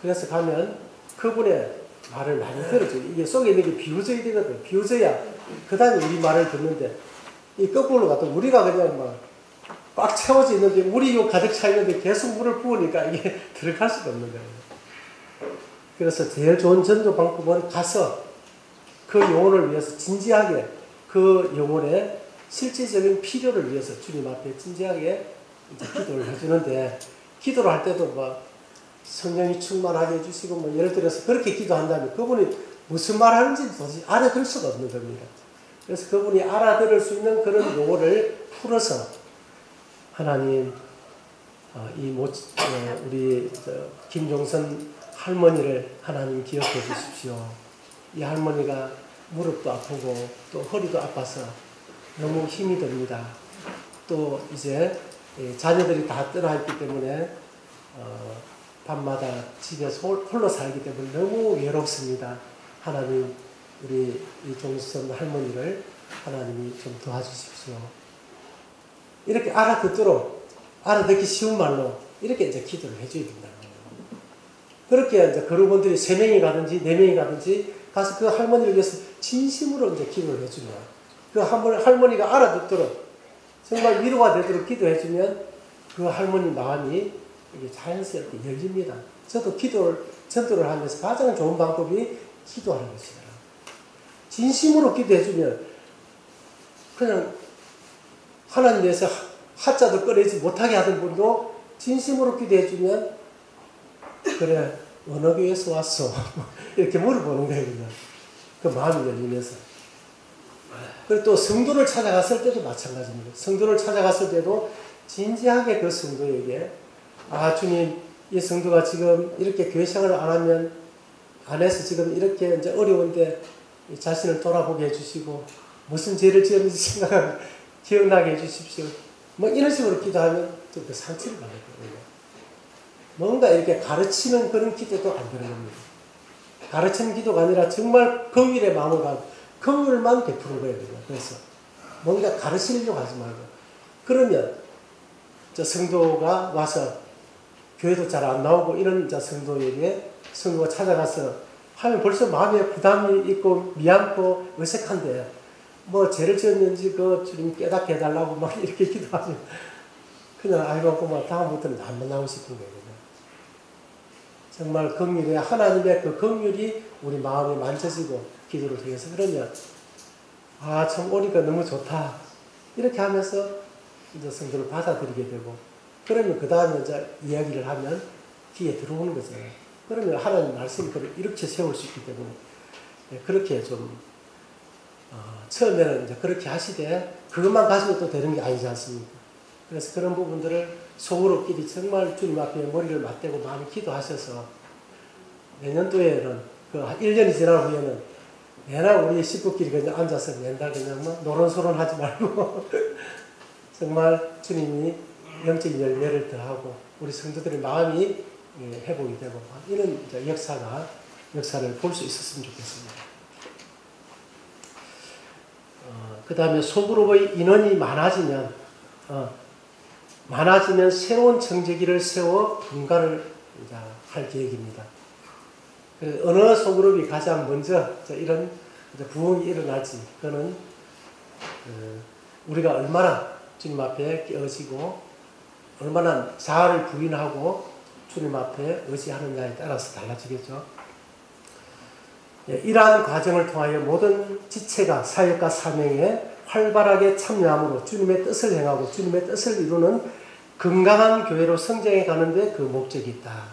그래서 가면 그분의 말을 많이 들어줘. 이게 속에 있는 게 비워져야 되거든. 비워져야 그 다음에 우리 말을 듣는데 이 거꾸로 가도 우리가 그냥 막 꽉 채워져 있는데 물이 요 가득 차 있는데 계속 물을 부으니까 이게 들어갈 수가 없는 거예요. 그래서 제일 좋은 전도 방법은 가서 그 영혼을 위해서 진지하게 그 영혼의 실질적인 필요를 위해서 주님 앞에 진지하게 이제 기도를 해주는데 기도를 할 때도 막 성령이 충만하게 해주시고 뭐 예를 들어서 그렇게 기도한다면 그분이 무슨 말 하는지 도저히 알아들 수가 없는 겁니다. 그래서 그분이 알아들을 수 있는 그런 용어를 풀어서 하나님 우리 김종선 할머니를 하나님 기억해 주십시오. 이 할머니가 무릎도 아프고 또 허리도 아파서 너무 힘이 듭니다. 또 이제 자녀들이 다 떠나있기 때문에 밤마다 집에서 홀로 살기 때문에 너무 외롭습니다. 하나님 우리 이종선 할머니를 하나님이 좀 도와주십시오. 이렇게 알아듣기 쉬운 말로 이렇게 이제 기도를 해줘야 된다는 거예요. 그렇게 이제 그룹원들이 3명이 가든지 4명이 가든지 가서 그 할머니를 위해서 진심으로 이제 기도를 해주면 그 할머니가 알아듣도록 정말 위로가 되도록 기도해주면 그 할머니 마음이 이게 자연스럽게 열립니다. 저도 전도를 하면서 가장 좋은 방법이 기도하는 것이다. 진심으로 기도해주면 그냥 하나님 위해서 하자도 꺼내지 못하게 하던 분도 진심으로 기도해주면 그래 어느 교회에서 왔어? 이렇게 물어보는 거예요. 그 마음이 열리면서. 그리고 또 성도를 찾아갔을 때도 마찬가지입니다. 성도를 찾아갔을 때도 진지하게 그 성도에게 주님 이 성도가 지금 이렇게 교회 생활을 안 해서 지금 이렇게 이제 어려운데 자신을 돌아보게 해주시고 무슨 죄를 지었는지 기억나게 해주십시오. 뭐 이런 식으로 기도하면 좀 더 상처를 받을 거예요. 뭔가 이렇게 가르치는 그런 기도도 안 되는 겁니다. 가르치는 기도가 아니라 정말 긍휼의 마음을 가지고 긍휼만 베푸는 거예요. 그래서 뭔가 가르치려고 하지 말고 그러면 저 성도가 와서 교회도 잘 안 나오고 이런 성도에게 성도가 찾아가서 하면 벌써 마음에 부담이 있고 미안고 어색한데 뭐 죄를 지었는지 그 주님 깨닫게 해달라고 막 이렇게 기도하면 그냥 아이고 그만 다음부터는 안 만나고 싶은 거예요. 정말 긍휼의 하나님의 그 긍휼이 우리 마음에 만져지고 기도를 통해서 그러면 참 오니까 너무 좋다 이렇게 하면서 이제 성도를 받아들이게 되고 그러면 그 다음에 이제 이야기를 하면 귀에 들어오는 거잖아요. 그러면 하나님 말씀이 이렇게 세울 수 있기 때문에 그렇게 좀 처음에는 이제 그렇게 하시되 그것만 가지고 또 되는 게 아니지 않습니까? 그래서 그런 부분들을 속으로끼리 정말 주님 앞에 머리를 맞대고 마음에 기도하셔서 내년도에는 그 1년이 지난 후에는 내나 우리 식구끼리 그냥 앉아서 맨날 그냥 뭐 노론소론 하지 말고 정말 주님이 영적인 열매를 더하고 우리 성도들의 마음이 회복이 되고 이런 역사를 볼 수 있었으면 좋겠습니다. 그 다음에 소그룹의 인원이 많아지면 새로운 청지기를 세워 분가를 할 계획입니다. 어느 소그룹이 가장 먼저 이런 부흥이 일어날지 그거는 우리가 얼마나 주님 앞에 깨어지고 얼마나 자아를 부인하고 주님 앞에 의지하느냐에 따라서 달라지겠죠. 이러한 과정을 통하여 모든 지체가 사역과 사명에 활발하게 참여함으로 주님의 뜻을 행하고 주님의 뜻을 이루는 건강한 교회로 성장해 가는데 그 목적이 있다.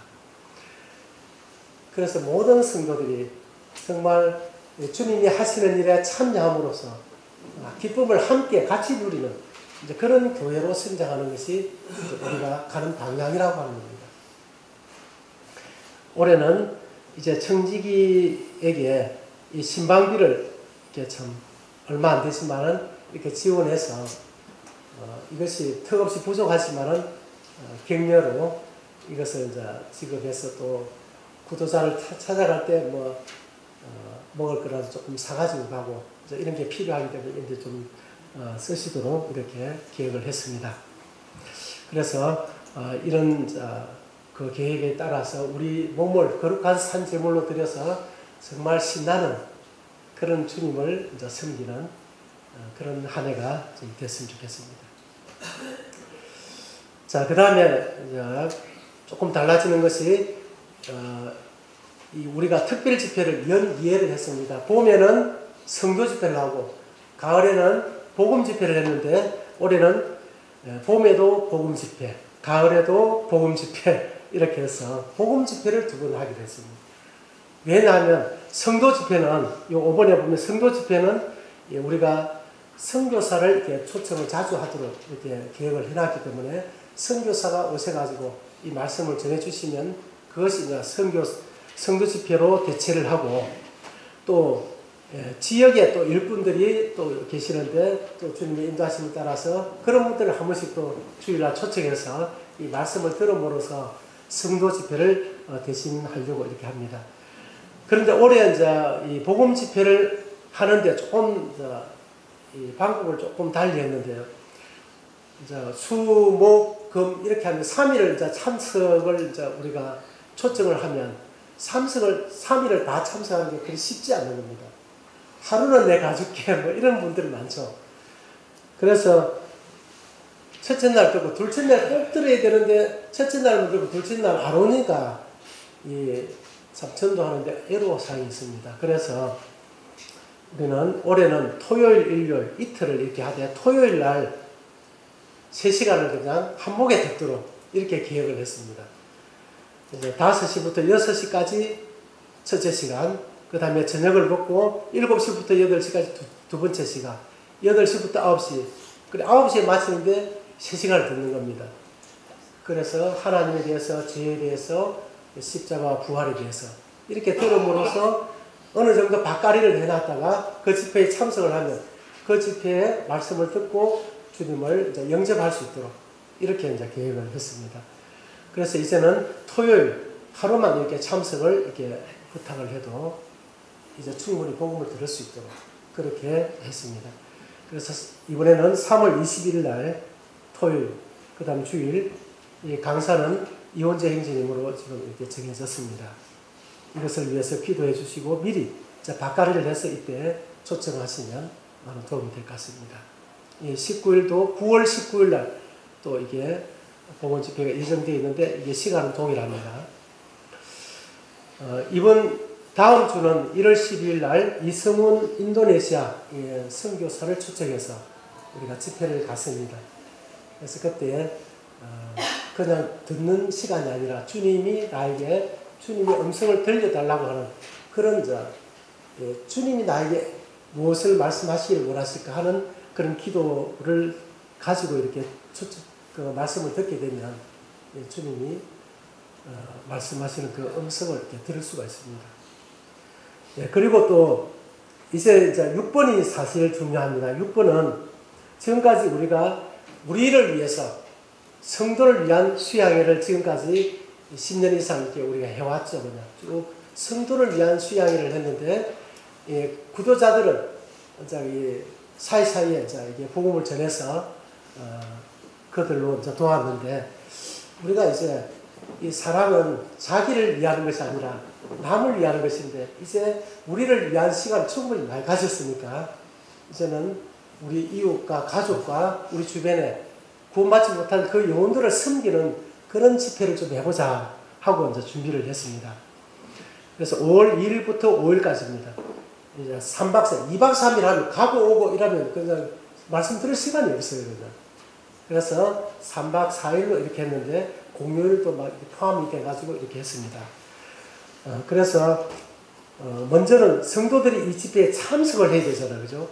그래서 모든 성도들이 정말 주님이 하시는 일에 참여함으로써 기쁨을 함께 같이 누리는 이제 그런 교회로 성장하는 것이 우리가 가는 방향이라고 하는 겁니다. 올해는 이제 청지기에게 이 신방비를 이렇게 참 얼마 안 되지만은 이렇게 지원해서 이것이 턱없이 부족하지만은 격려로 이것을 이제 지급해서 또 구도자를 찾아갈 때 먹을 거라도 조금 사가지고 가고 이런 게 필요하기 때문에 이제 좀 쓰시도록 이렇게 계획을 했습니다. 그래서 이런 그 계획에 따라서 우리 몸을 거룩한 산 제물로 드려서 정말 신나는 그런 주님을 이제 섬기는 그런 한 해가 좀 됐으면 좋겠습니다. 자, 그 다음에 조금 달라지는 것이 우리가 특별 집회를 연 2회를 했습니다. 봄에는 성도 집회를 하고 가을에는 복음 집회를 했는데 올해는 봄에도 복음 집회, 가을에도 복음 집회 이렇게 해서 복음 집회를 2번 하기로 했습니다. 왜냐하면 성도 집회는 이번에 보면 성도 집회는 우리가 선교사를 이렇게 초청을 자주 하도록 이렇게 계획을 해놨기 때문에 선교사가 오셔가지고 이 말씀을 전해주시면 그것이 이제 성도 집회로 대체를 하고 또 지역에 또 일꾼들이 또 계시는데 또 주님의 인도하심에 따라서 그런 분들을 한 번씩 또 주일날 초청해서 이 말씀을 들음으로써 성도 집회를 대신하려고 이렇게 합니다. 그런데 올해 이제 이 복음 집회를 하는데 조금 이 방법을 조금 달리 했는데요. 이제 수, 목, 금 이렇게 하면 3일을 이제 참석을 이제 우리가 초청을 하면 3일을 다 참석하는 게 그리 쉽지 않은 겁니다. 하루는 내 가줄게 뭐 이런 분들이 많죠. 그래서 첫째 날 듣고 둘째 날 꼭 들어야 되는데 첫째 날만 듣고 둘째 날 안 오니까 참 전도하는데 애로사항이 있습니다. 그래서 우리는 올해는 토요일, 일요일 이틀을 이렇게 하되 토요일 날 3시간을 그냥 한목에 듣도록 이렇게 계획을 했습니다. 이제 5시부터 6시까지 첫째 시간, 그 다음에 저녁을 먹고 7시부터 8시까지 두 번째 시간, 8시부터 9시, 그래 9시에 마치는데 3시간을 듣는 겁니다. 그래서 하나님에 대해서, 죄에 대해서, 십자가 부활에 대해서 이렇게 들음으로써 어느 정도 밭가리를 해놨다가 그 집회에 참석을 하면 그 집회에 말씀을 듣고 주님을 이제 영접할 수 있도록 이렇게 이제 계획을 했습니다. 그래서 이제는 토요일 하루만 이렇게 참석을 이렇게 부탁을 해도 이제 충분히 복음을 들을 수 있도록 그렇게 했습니다. 그래서 이번에는 3월 21일 날 토요일, 그 다음 주일, 이 강사는 이원재 행진님으로 지금 이렇게 정해졌습니다. 이것을 위해서 기도해 주시고 미리 밭가리를 해서 이때 초청하시면 많은 도움이 될 것 같습니다. 이 19일도 9월 19일 날 또 이게 복음 집회가 예정되어 있는데 이게 시간은 동일합니다. 이번 다음 주는 1월 12일 날 이성훈 인도네시아 선교사를 초청해서 우리가 집회를 갔습니다. 그래서 그때 그냥 듣는 시간이 아니라 주님이 나에게 주님의 음성을 들려달라고 하는 그런 주님이 나에게 무엇을 말씀하시기를 원하실까 하는 그런 기도를 가지고 이렇게 그 말씀을 듣게 되면 주님이 말씀하시는 그 음성을 이렇게 들을 수가 있습니다. 그리고 또 이제 6번이 사실 중요합니다. 6번은 지금까지 우리를 위해서 성도를 위한 수양회를 지금까지 10년 이상 이렇게 우리가 해왔죠. 그냥 쭉 성도를 위한 수양회를 했는데 구도자들은 사이사이에 이게 복음을 전해서 그들로 도왔는데 우리가 이제 이 사랑은 자기를 위하는 것이 아니라 남을 위하는 것인데 이제 우리를 위한 시간을 충분히 많이 가졌으니까 이제는 우리 이웃과 가족과 우리 주변에 구원받지 못한 그 영혼들을 섬기는 그런 집회를 좀 해보자 하고 이제 준비를 했습니다. 그래서 5월 2일부터 5일까지입니다. 이제 3박 4일, 2박 3일 하면 가고 오고 이러면 그냥 말씀 들을 시간이 없어요. 그냥. 그래서 3박 4일로 이렇게 했는데 공휴일도 막 포함이 돼가지고 이렇게 했습니다. 그래서 먼저는 성도들이 이 집회에 참석을 해야 되잖아요. 그죠?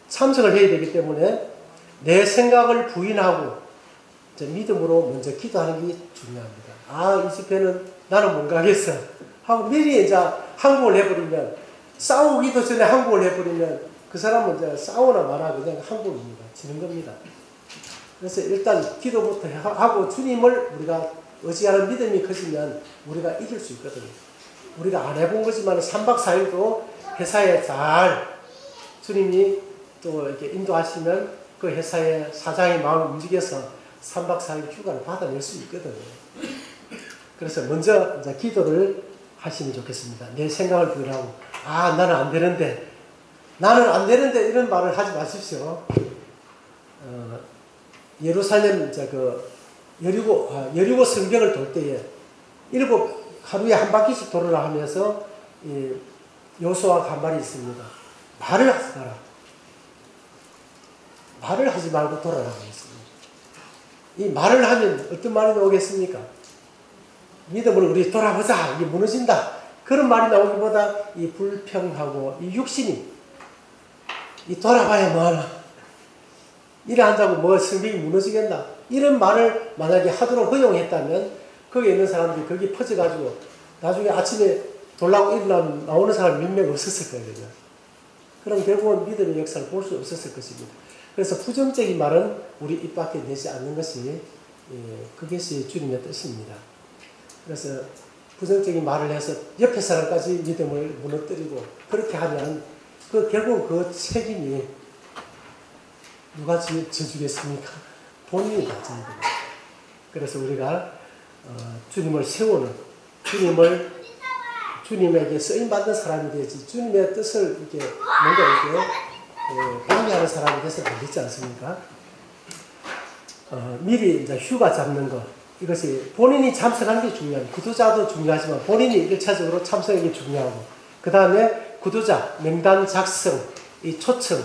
참석을 해야 되기 때문에 내 생각을 부인하고 믿음으로 먼저 기도하는 게 중요합니다. 이 집회는 나는 못 가겠어 하고 미리 이제 항복을 해버리면 싸우기도 전에 항복을 해버리면 그 사람은 이제 싸우나 마나 그냥 항복입니다. 지는 겁니다. 그래서 일단 기도부터 하고 주님을 우리가 의지하는 믿음이 커지면 우리가 이길 수 있거든요. 우리가 안 해본 거지만 3박 4일도 회사에 잘 주님이 또 이렇게 인도하시면 그 회사의 사장의 마음을 움직여서 3박 4일 휴가를 받아낼 수 있거든요. 그래서 먼저 이제 기도를 하시면 좋겠습니다. 내 생각을 부인하고 나는 안 되는데 이런 말을 하지 마십시오. 예루살렘 여리고 성벽을 돌 때에 하루에 한 바퀴씩 돌으라 하면서 여호수아가 한 말이 있습니다. 말을 하지 마라. 말을 하지 말고 돌아라고 했습니다. 이 말을 하면 어떤 말이 나오겠습니까? 믿음으로 우리 돌아보자. 이게 무너진다. 그런 말이 나오기보다 이 불평하고 이 육신이 이 돌아봐야 뭐하나. 이래 한다고 성벽이 무너지겠나. 이런 말을 만약에 하도록 허용했다면 거기에 있는 사람들이 거기 퍼져가지고 나중에 아침에 돌라고 일어나면 나오는 사람 몇 명 없었을 거예요. 그럼 결국은 믿음의 역사를 볼 수 없었을 것입니다. 그래서 부정적인 말은 우리 입 밖에 내지 않는 것이 그것이 주님의 뜻입니다. 그래서 부정적인 말을 해서 옆에 사람까지 믿음을 무너뜨리고 그렇게 하면 결국 그 책임이 누가 져주겠습니까? 본인이 다 져야 됩니다. 그래서 우리가 주님을 세우는 주님에게 쓰임받는 사람이 되지 주님의 뜻을 이렇게 뭔가 이렇게 방해하는 사람이 돼서 안 되지 않습니까? 미리 이제 휴가 잡는 것 이것이 본인이 참석하는 게 중요해요. 구두자도 중요하지만 본인이 1차적으로 참석하는 게 중요하고 그 다음에 구두자, 명단 작성, 이 초청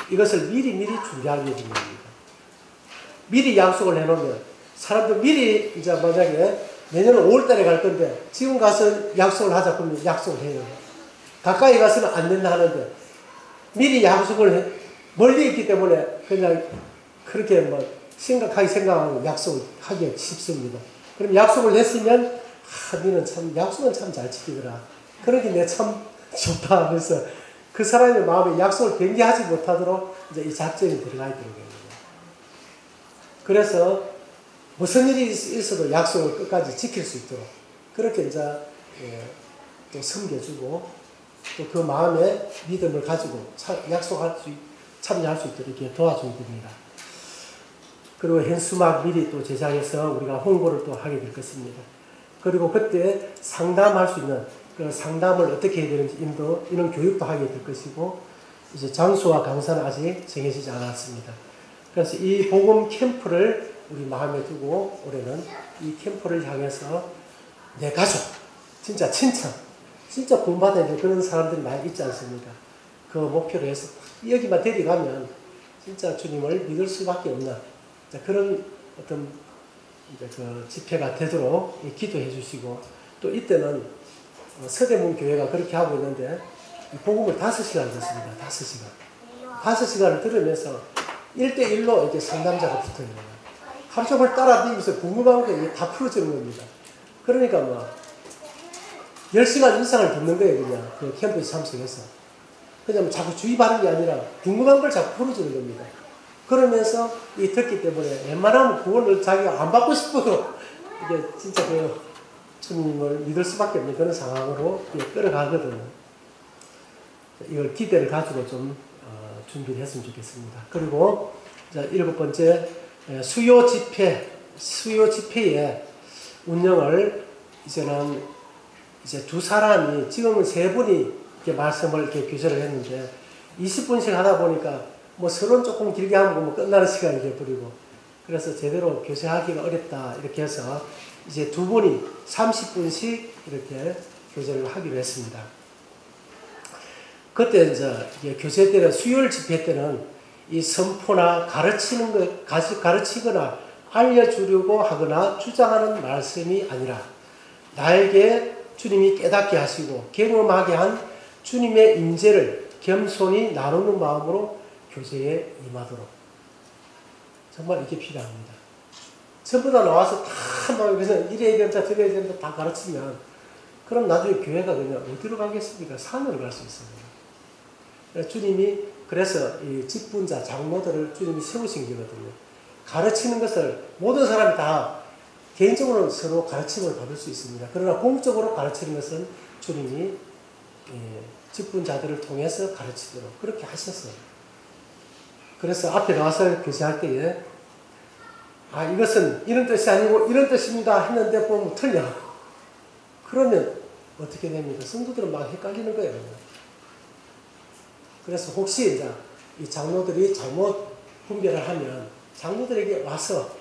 이것을 미리 준비하게 됩니다. 미리 약속을 해놓으면 사람들 미리 이제 만약에 내년 5월달에 갈 건데 지금 가서 약속을 하자 그러면 약속을 해요. 가까이 가서는 안 된다 하는데 미리 약속을 멀리 있기 때문에 그냥 그렇게 심각하게 생각하고 약속을 하기가 쉽습니다. 그럼 약속을 했으면 너는 참 약속은 참 잘 지키더라. 그러게 내가 참 좋다 하면서 그 사람의 마음에 약속을 변개하지 못하도록 이제 이 작전이 들어가 있는 겁니다. 그래서 무슨 일이 있어도 약속을 끝까지 지킬 수 있도록 그렇게 이제 또 섬겨주고 또 그 마음에 믿음을 가지고 참여할 수 있도록 이렇게 도와줘야 됩니다. 그리고 현수막 미리 또 제작해서 우리가 홍보를 또 하게 될 것입니다. 그리고 그때 상담할 수 있는 그 상담을 어떻게 해야 되는지 이런 교육도 하게 될 것이고 이제 장소와 강사는 아직 정해지지 않았습니다. 그래서 이 복음 캠프를 우리 마음에 두고 올해는 이 캠프를 향해서 내 가족, 진짜 친척, 진짜 구원받아야 될 그런 사람들이 많이 있지 않습니까? 그 목표로 해서 여기만 데려가면 진짜 주님을 믿을 수밖에 없는 그런 어떤 이제 그 집회가 되도록 기도해 주시고 또 이때는 서대문 교회가 그렇게 하고 있는데 복음을 5시간 듣습니다. 5시간. 5시간을 들으면서 1대1로 이렇게 상담자가 붙어요. 하루 종일 따라다니면서 궁금한 게 다 풀어지는 겁니다. 그러니까 10시간 이상을 듣는 거예요, 그냥. 그 캠프에 참석해서. 그냥 자꾸 주의받는 게 아니라 궁금한 걸 자꾸 풀어주는 겁니다. 그러면서 듣기 때문에 웬만하면 구원을 자기가 안 받고 싶어도 이게 진짜 그 주님을 믿을 수밖에 없는 그런 상황으로 끌어가거든요. 이걸 기대를 가지고 좀 준비를 했으면 좋겠습니다. 그리고 7번째 수요 집회의 운영을 이제는 이제 2사람이 지금은 3분이 이렇게 말씀을 이렇게 교제를 했는데 20분씩 하다 보니까 서론 조금 길게 하면 끝나는 시간이 돼버리고 그래서 제대로 교제하기가 어렵다 이렇게 해서 이제 2분이 30분씩 이렇게 교제를 하기로 했습니다. 그때 이제 교제 때는 수요일 집회 때는 이 선포나 가르치거나 알려주려고 하거나 주장하는 말씀이 아니라 나에게 주님이 깨닫게 하시고 경험하게 한 주님의 임재를 겸손히 나누는 마음으로 교제에 임하도록 정말 이게 필요합니다. 전부 다 나와서 다 그래서 이래야 된다 저래야 된다 다 가르치면 그럼 나중에 교회가 그냥 어디로 가겠습니까? 산으로 갈 수 있습니다. 주님이 그래서 이 직분자 장로들을 주님이 세우신 거거든요. 가르치는 것을 모든 사람이 다 개인적으로 서로 가르침을 받을 수 있습니다. 그러나 공적으로 가르치는 것은 주님이 직분자들을 통해서 가르치도록 그렇게 하셨어요. 그래서 앞에 나와서 교제할 때에 이것은 이런 뜻이 아니고 이런 뜻입니다 했는데 보면 틀려. 그러면 어떻게 됩니까? 성도들은 막 헷갈리는 거예요. 그래서 혹시 이제 이 장로들이 잘못 분별을 하면 장로들에게 와서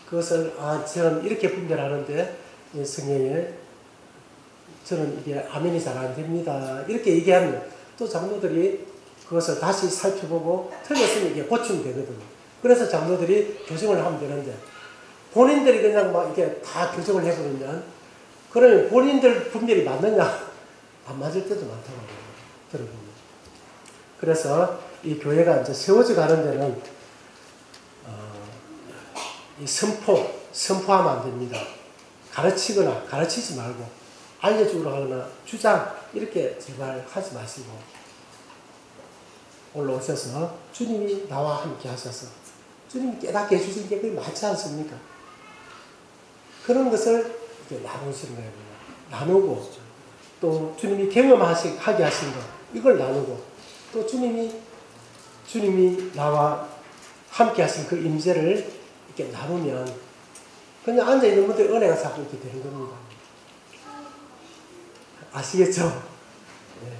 그것을 저는 이렇게 분별하는데 성경에 저는 이게 아멘이 잘 안 됩니다. 이렇게 얘기하면 또 장로들이 그것을 다시 살펴보고 틀렸으면 이게 고치면 되거든요. 그래서 장로들이 교정을 하면 되는데 본인들이 그냥 막 이렇게 다 교정을 해버리면 그러면 본인들 분별이 맞느냐? 안 맞을 때도 많다고 합니다. 들어보면. 그래서 이 교회가 이제 세워져 가는 데는 이 선포하면 안 됩니다. 가르치거나 가르치지 말고 알려주거나 하거나 주장 이렇게 제발 하지 마시고 올라오셔서 주님이 나와 함께 하셔서 주님이 깨닫게 해주신 게 그리 많지 않습니까? 그런 것을 이렇게 나누시는 거예요. 나누고 또 주님이 경험하게 하신 것 이걸 나누고 또 주님이 나와 함께 하신 그 임재를 이렇게 나누면 그냥 앉아있는 분들 은혜가 자꾸 이렇게 되는 겁니다. 아시겠죠? 네.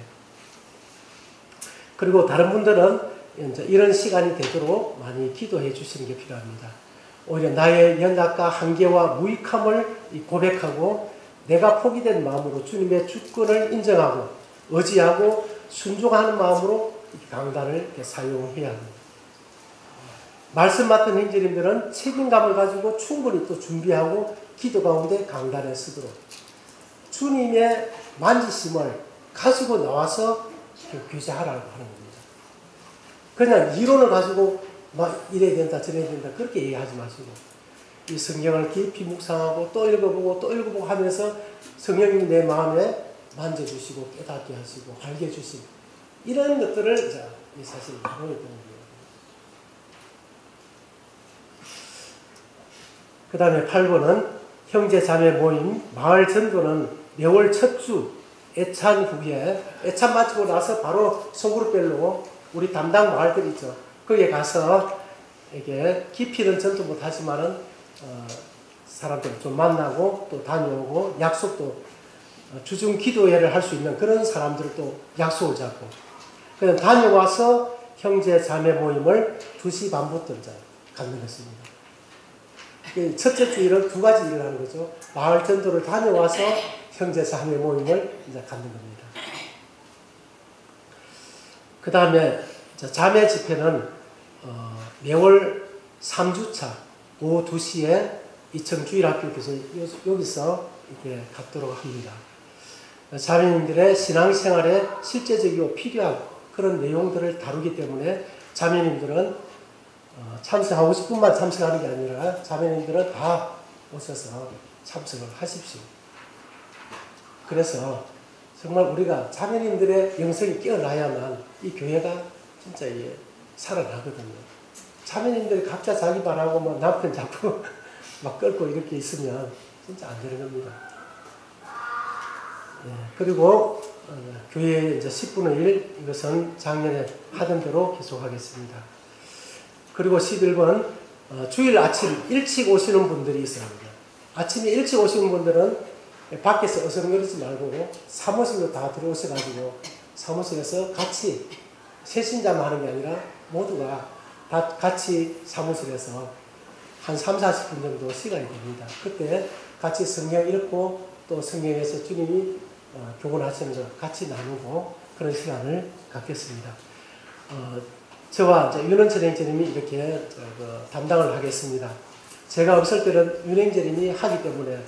그리고 다른 분들은 이제 이런 시간이 되도록 많이 기도해 주시는 게 필요합니다. 오히려 나의 연약과 한계와 무익함을 고백하고 내가 포기된 마음으로 주님의 주권을 인정하고 의지하고 순종하는 마음으로 강단을 이렇게 사용해야 합니다. 말씀 맡은 형제님들은 책임감을 가지고 충분히 또 준비하고 기도 가운데 강단에 서도록 주님의 만지심을 가지고 나와서 교제하라고 하는 겁니다. 그냥 이론을 가지고 막 이래야 된다 저래야 된다 그렇게 얘기하지 마시고 이 성경을 깊이 묵상하고 또 읽어보고 또 읽어보고 하면서 성령님이 내 마음에 만져주시고 깨닫게 하시고 알게 해주시고 이런 것들을 사실 나눠야 되는 거예요. 그 다음에 8번은 형제 자매 모임 마을 전도는 매월 첫 주 애찬 후에 애찬 마치고 나서 바로 소그룹별로 우리 담당 마을들 있죠. 거기에 가서 이게 깊이는 전도 못하지만은 사람들 좀 만나고 또 다녀오고 약속도 주중 기도회를 할 수 있는 그런 사람들을 또 약속을 잡고 그냥 다녀와서 형제 자매 모임을 2시 반부터 이제 갖는 것입니다. 첫째 주일은 2가지 일을 하는 거죠. 마을 전도를 다녀와서 형제 자매 모임을 이제 갖는 겁니다. 그 다음에 자매 집회는 매월 3주차 오후 2시에 이청 주일학교에서 여기서 이렇게 갖도록 합니다. 자매님들의 신앙생활에 실제적이고 필요한 그런 내용들을 다루기 때문에 자매님들은 참석하고 싶은 분만 참석하는 게 아니라 자매님들은 다 오셔서 참석을 하십시오. 그래서 정말 우리가 자매님들의 영성이 깨어나야만 이 교회가 진짜 살아나거든요. 자매님들이 각자 자기 말하고 뭐 남편 자꾸 막 끌고 이렇게 있으면 진짜 안 되는 겁니다. 예, 그리고 교회의 이제 10분의 1 이것은 작년에 하던 대로 계속하겠습니다. 그리고 11번 주일 아침 일찍 오시는 분들이 있어요. 아침에 일찍 오시는 분들은 밖에서 어성거리지 말고 사무실로 다 들어오셔가지고 사무실에서 같이 세신자만 하는 게 아니라 모두가 다 같이 사무실에서 한 3, 40분 정도 시간이 됩니다. 그때 같이 성경 읽고 또 성경에서 주님이 교훈하시는 것 같이 나누고 그런 시간을 갖겠습니다. 저와 윤원철 형제님이 이렇게 담당을 하겠습니다. 제가 없을 때는 윤 형제님이 하기 때문에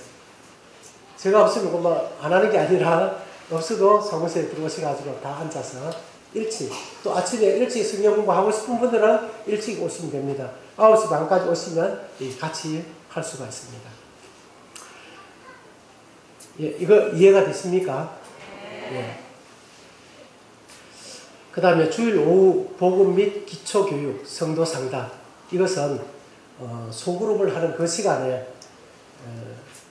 제가 없으면 그만 안 하는 게 아니라 없어도 사무실에 들어오셔가지고 다 앉아서 일찍 또 아침에 일찍 성경 공부하고 싶은 분들은 일찍 오시면 됩니다. 9시 반까지 오시면 같이 할 수가 있습니다. 예, 이거 이해가 되십니까? 예. 그 다음에 주일 오후 복음 및 기초교육, 성도 상담 이것은 소그룹을 하는 그 시간에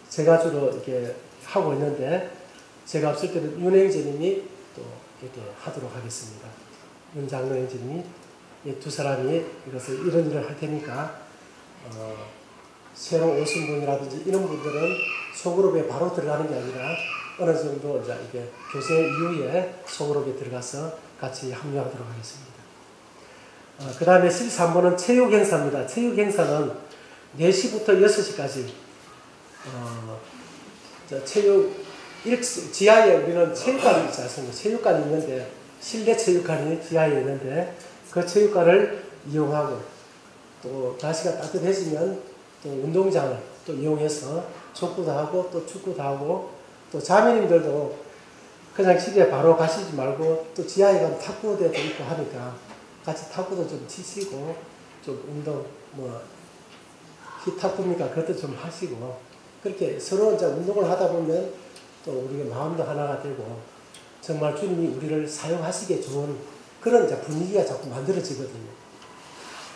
제가 주로 이렇게 하고 있는데 제가 없을 때는 윤 형제님이 또 이렇게 하도록 하겠습니다. 윤 장로 형제님이 두 사람이 이것을 이런 일을 할 테니까 새로 오신 분이라든지 이런 분들은 소그룹에 바로 들어가는 게 아니라 어느 정도 이제 이게 교세 이후에 소그룹에 들어가서 같이 합류하도록 하겠습니다. 그 다음에 13번은 체육 행사입니다. 체육 행사는 4시부터 6시까지 체육 지하에 우리는 체육관이 있지 않습니까? 체육관이 있는데 실내 체육관이 지하에 있는데 그 체육관을 이용하고 또 날씨가 따뜻해지면 또 운동장을 또 이용해서 족구도 하고 또 축구도 하고 또 자매님들도 그냥 집에 바로 가시지 말고 또 지하에 가면 탁구대도 있고 하니까 같이 탁구도 좀 치시고 좀 운동 탁구입니까? 그것도 좀 하시고 그렇게 서로 이제 운동을 하다 보면 또 우리가 마음도 하나가 되고 정말 주님이 우리를 사용하시기에 좋은 그런 이제 분위기가 자꾸 만들어지거든요.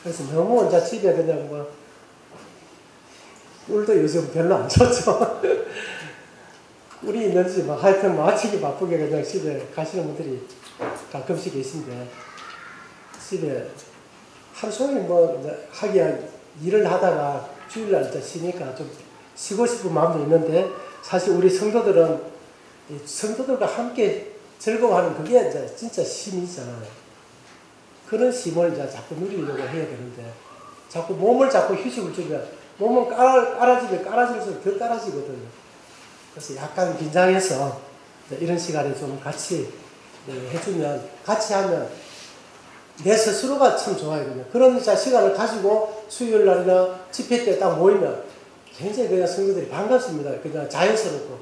그래서 너무 이제 집에 그냥 뭐 꿀도 요즘 별로 안 좋죠. 꿀이 있는지 뭐 하여튼 뭐 아침이 바쁘게 그냥 집에 가시는 분들이 가끔씩 계신데, 집에 하루 종일 뭐 하기야 일을 하다가 주일날 이제 쉬니까 좀 쉬고 싶은 마음도 있는데, 사실 우리 성도들은 이 성도들과 함께 즐거워하는 그게 이제 진짜 쉼이잖아요. 그런 쉼을 이제 자꾸 누리려고 해야 되는데, 자꾸 몸을 자꾸 휴식을 주면 몸은 깔아질수록 더 깔아지거든요. 그래서 약간 긴장해서 이런 시간에 좀 같이 해주면, 같이 하면 내 스스로가 참 좋아요. 그런 시간을 가지고 수요일 날이나 집회 때 딱 모이면 굉장히 그냥 성도들이 반갑습니다. 그냥 자연스럽고.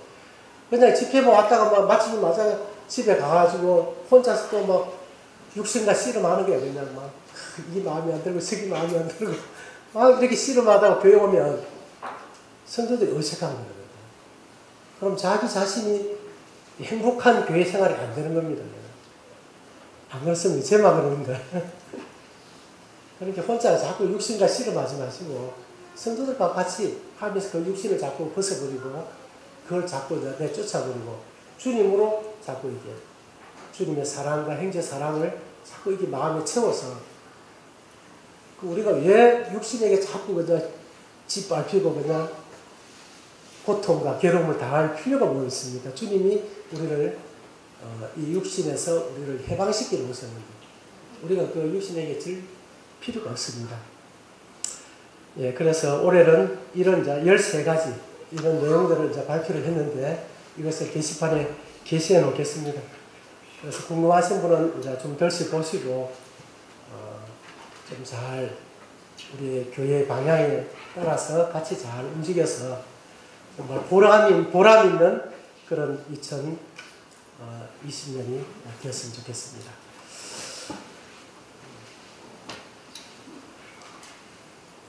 그냥 집회 뭐 왔다가 막 마치자마자 집에 가가지고 혼자서 또 막 육신과 씨름하는 게 그냥 막 이 마음이 안 들고 저기 마음이 안 들고 막 이렇게 씨름하다가 교회 오면 성도들이 어색한 거거든요. 그럼 자기 자신이 행복한 교회 생활이 안 되는 겁니다. 안 그렇습니까? 제 마음으로는. 그러니까 혼자 자꾸 육신과 씨름하지 마시고 성도들과 같이 하면서 그 육신을 자꾸 벗어버리고 그걸 자꾸 내쫓아버리고 주님으로 자꾸 이게 주님의 사랑과 형제 사랑을 자꾸 이게 마음에 채워서, 우리가 왜 육신에게 자꾸 그냥 짓밟히고 그냥 고통과 괴로움을 당할 필요가 뭐 있습니까? 주님이 우리를 이 육신에서 우리를 해방시키러 오셨는데 우리가 그 육신에게 질 필요가 없습니다. 예, 그래서 올해는 이런 이제 13가지 이런 내용들을 이제 발표를 했는데 이것을 게시판에 게시해 놓겠습니다. 그래서 궁금하신 분은 이제 좀 덜씩 보시고 좀 잘 우리 교회 방향에 따라서 같이 잘 움직여서 정말 보람 있는 그런 2020년이 되었으면 좋겠습니다.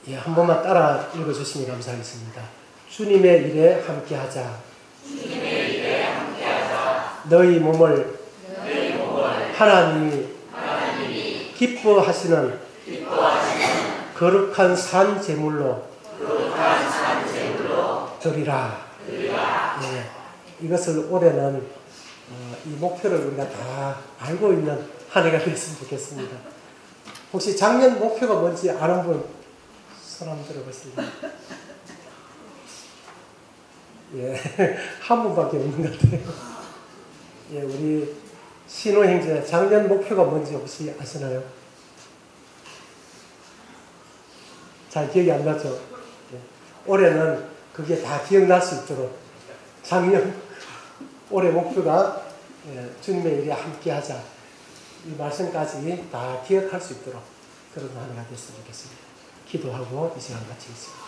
예, 한 번만 따라 읽어주시면 감사하겠습니다. 주님의 일에 함께하자. 너희 몸을 하나님이 기뻐하시는 거룩한 산 제물로 드리라. 예, 이것을 올해는 이 목표를 우리가 다 알고 있는 한 해가 됐으면 좋겠습니다. 혹시 작년 목표가 뭔지 아는 분 손 한번 들어보세요. 예, 한 분밖에 없는 것 같아요. 예, 우리 신호 형제 작년 목표가 뭔지 혹시 아시나요? 잘 기억이 안 나죠? 예, 올해는 그게 다 기억날 수 있도록 작년 올해 목표가 주님의 일에 함께하자, 이 말씀까지 다 기억할 수 있도록 그런 한 해가 됐으면 좋겠습니다. 기도하고 이 시간 마치겠습니다.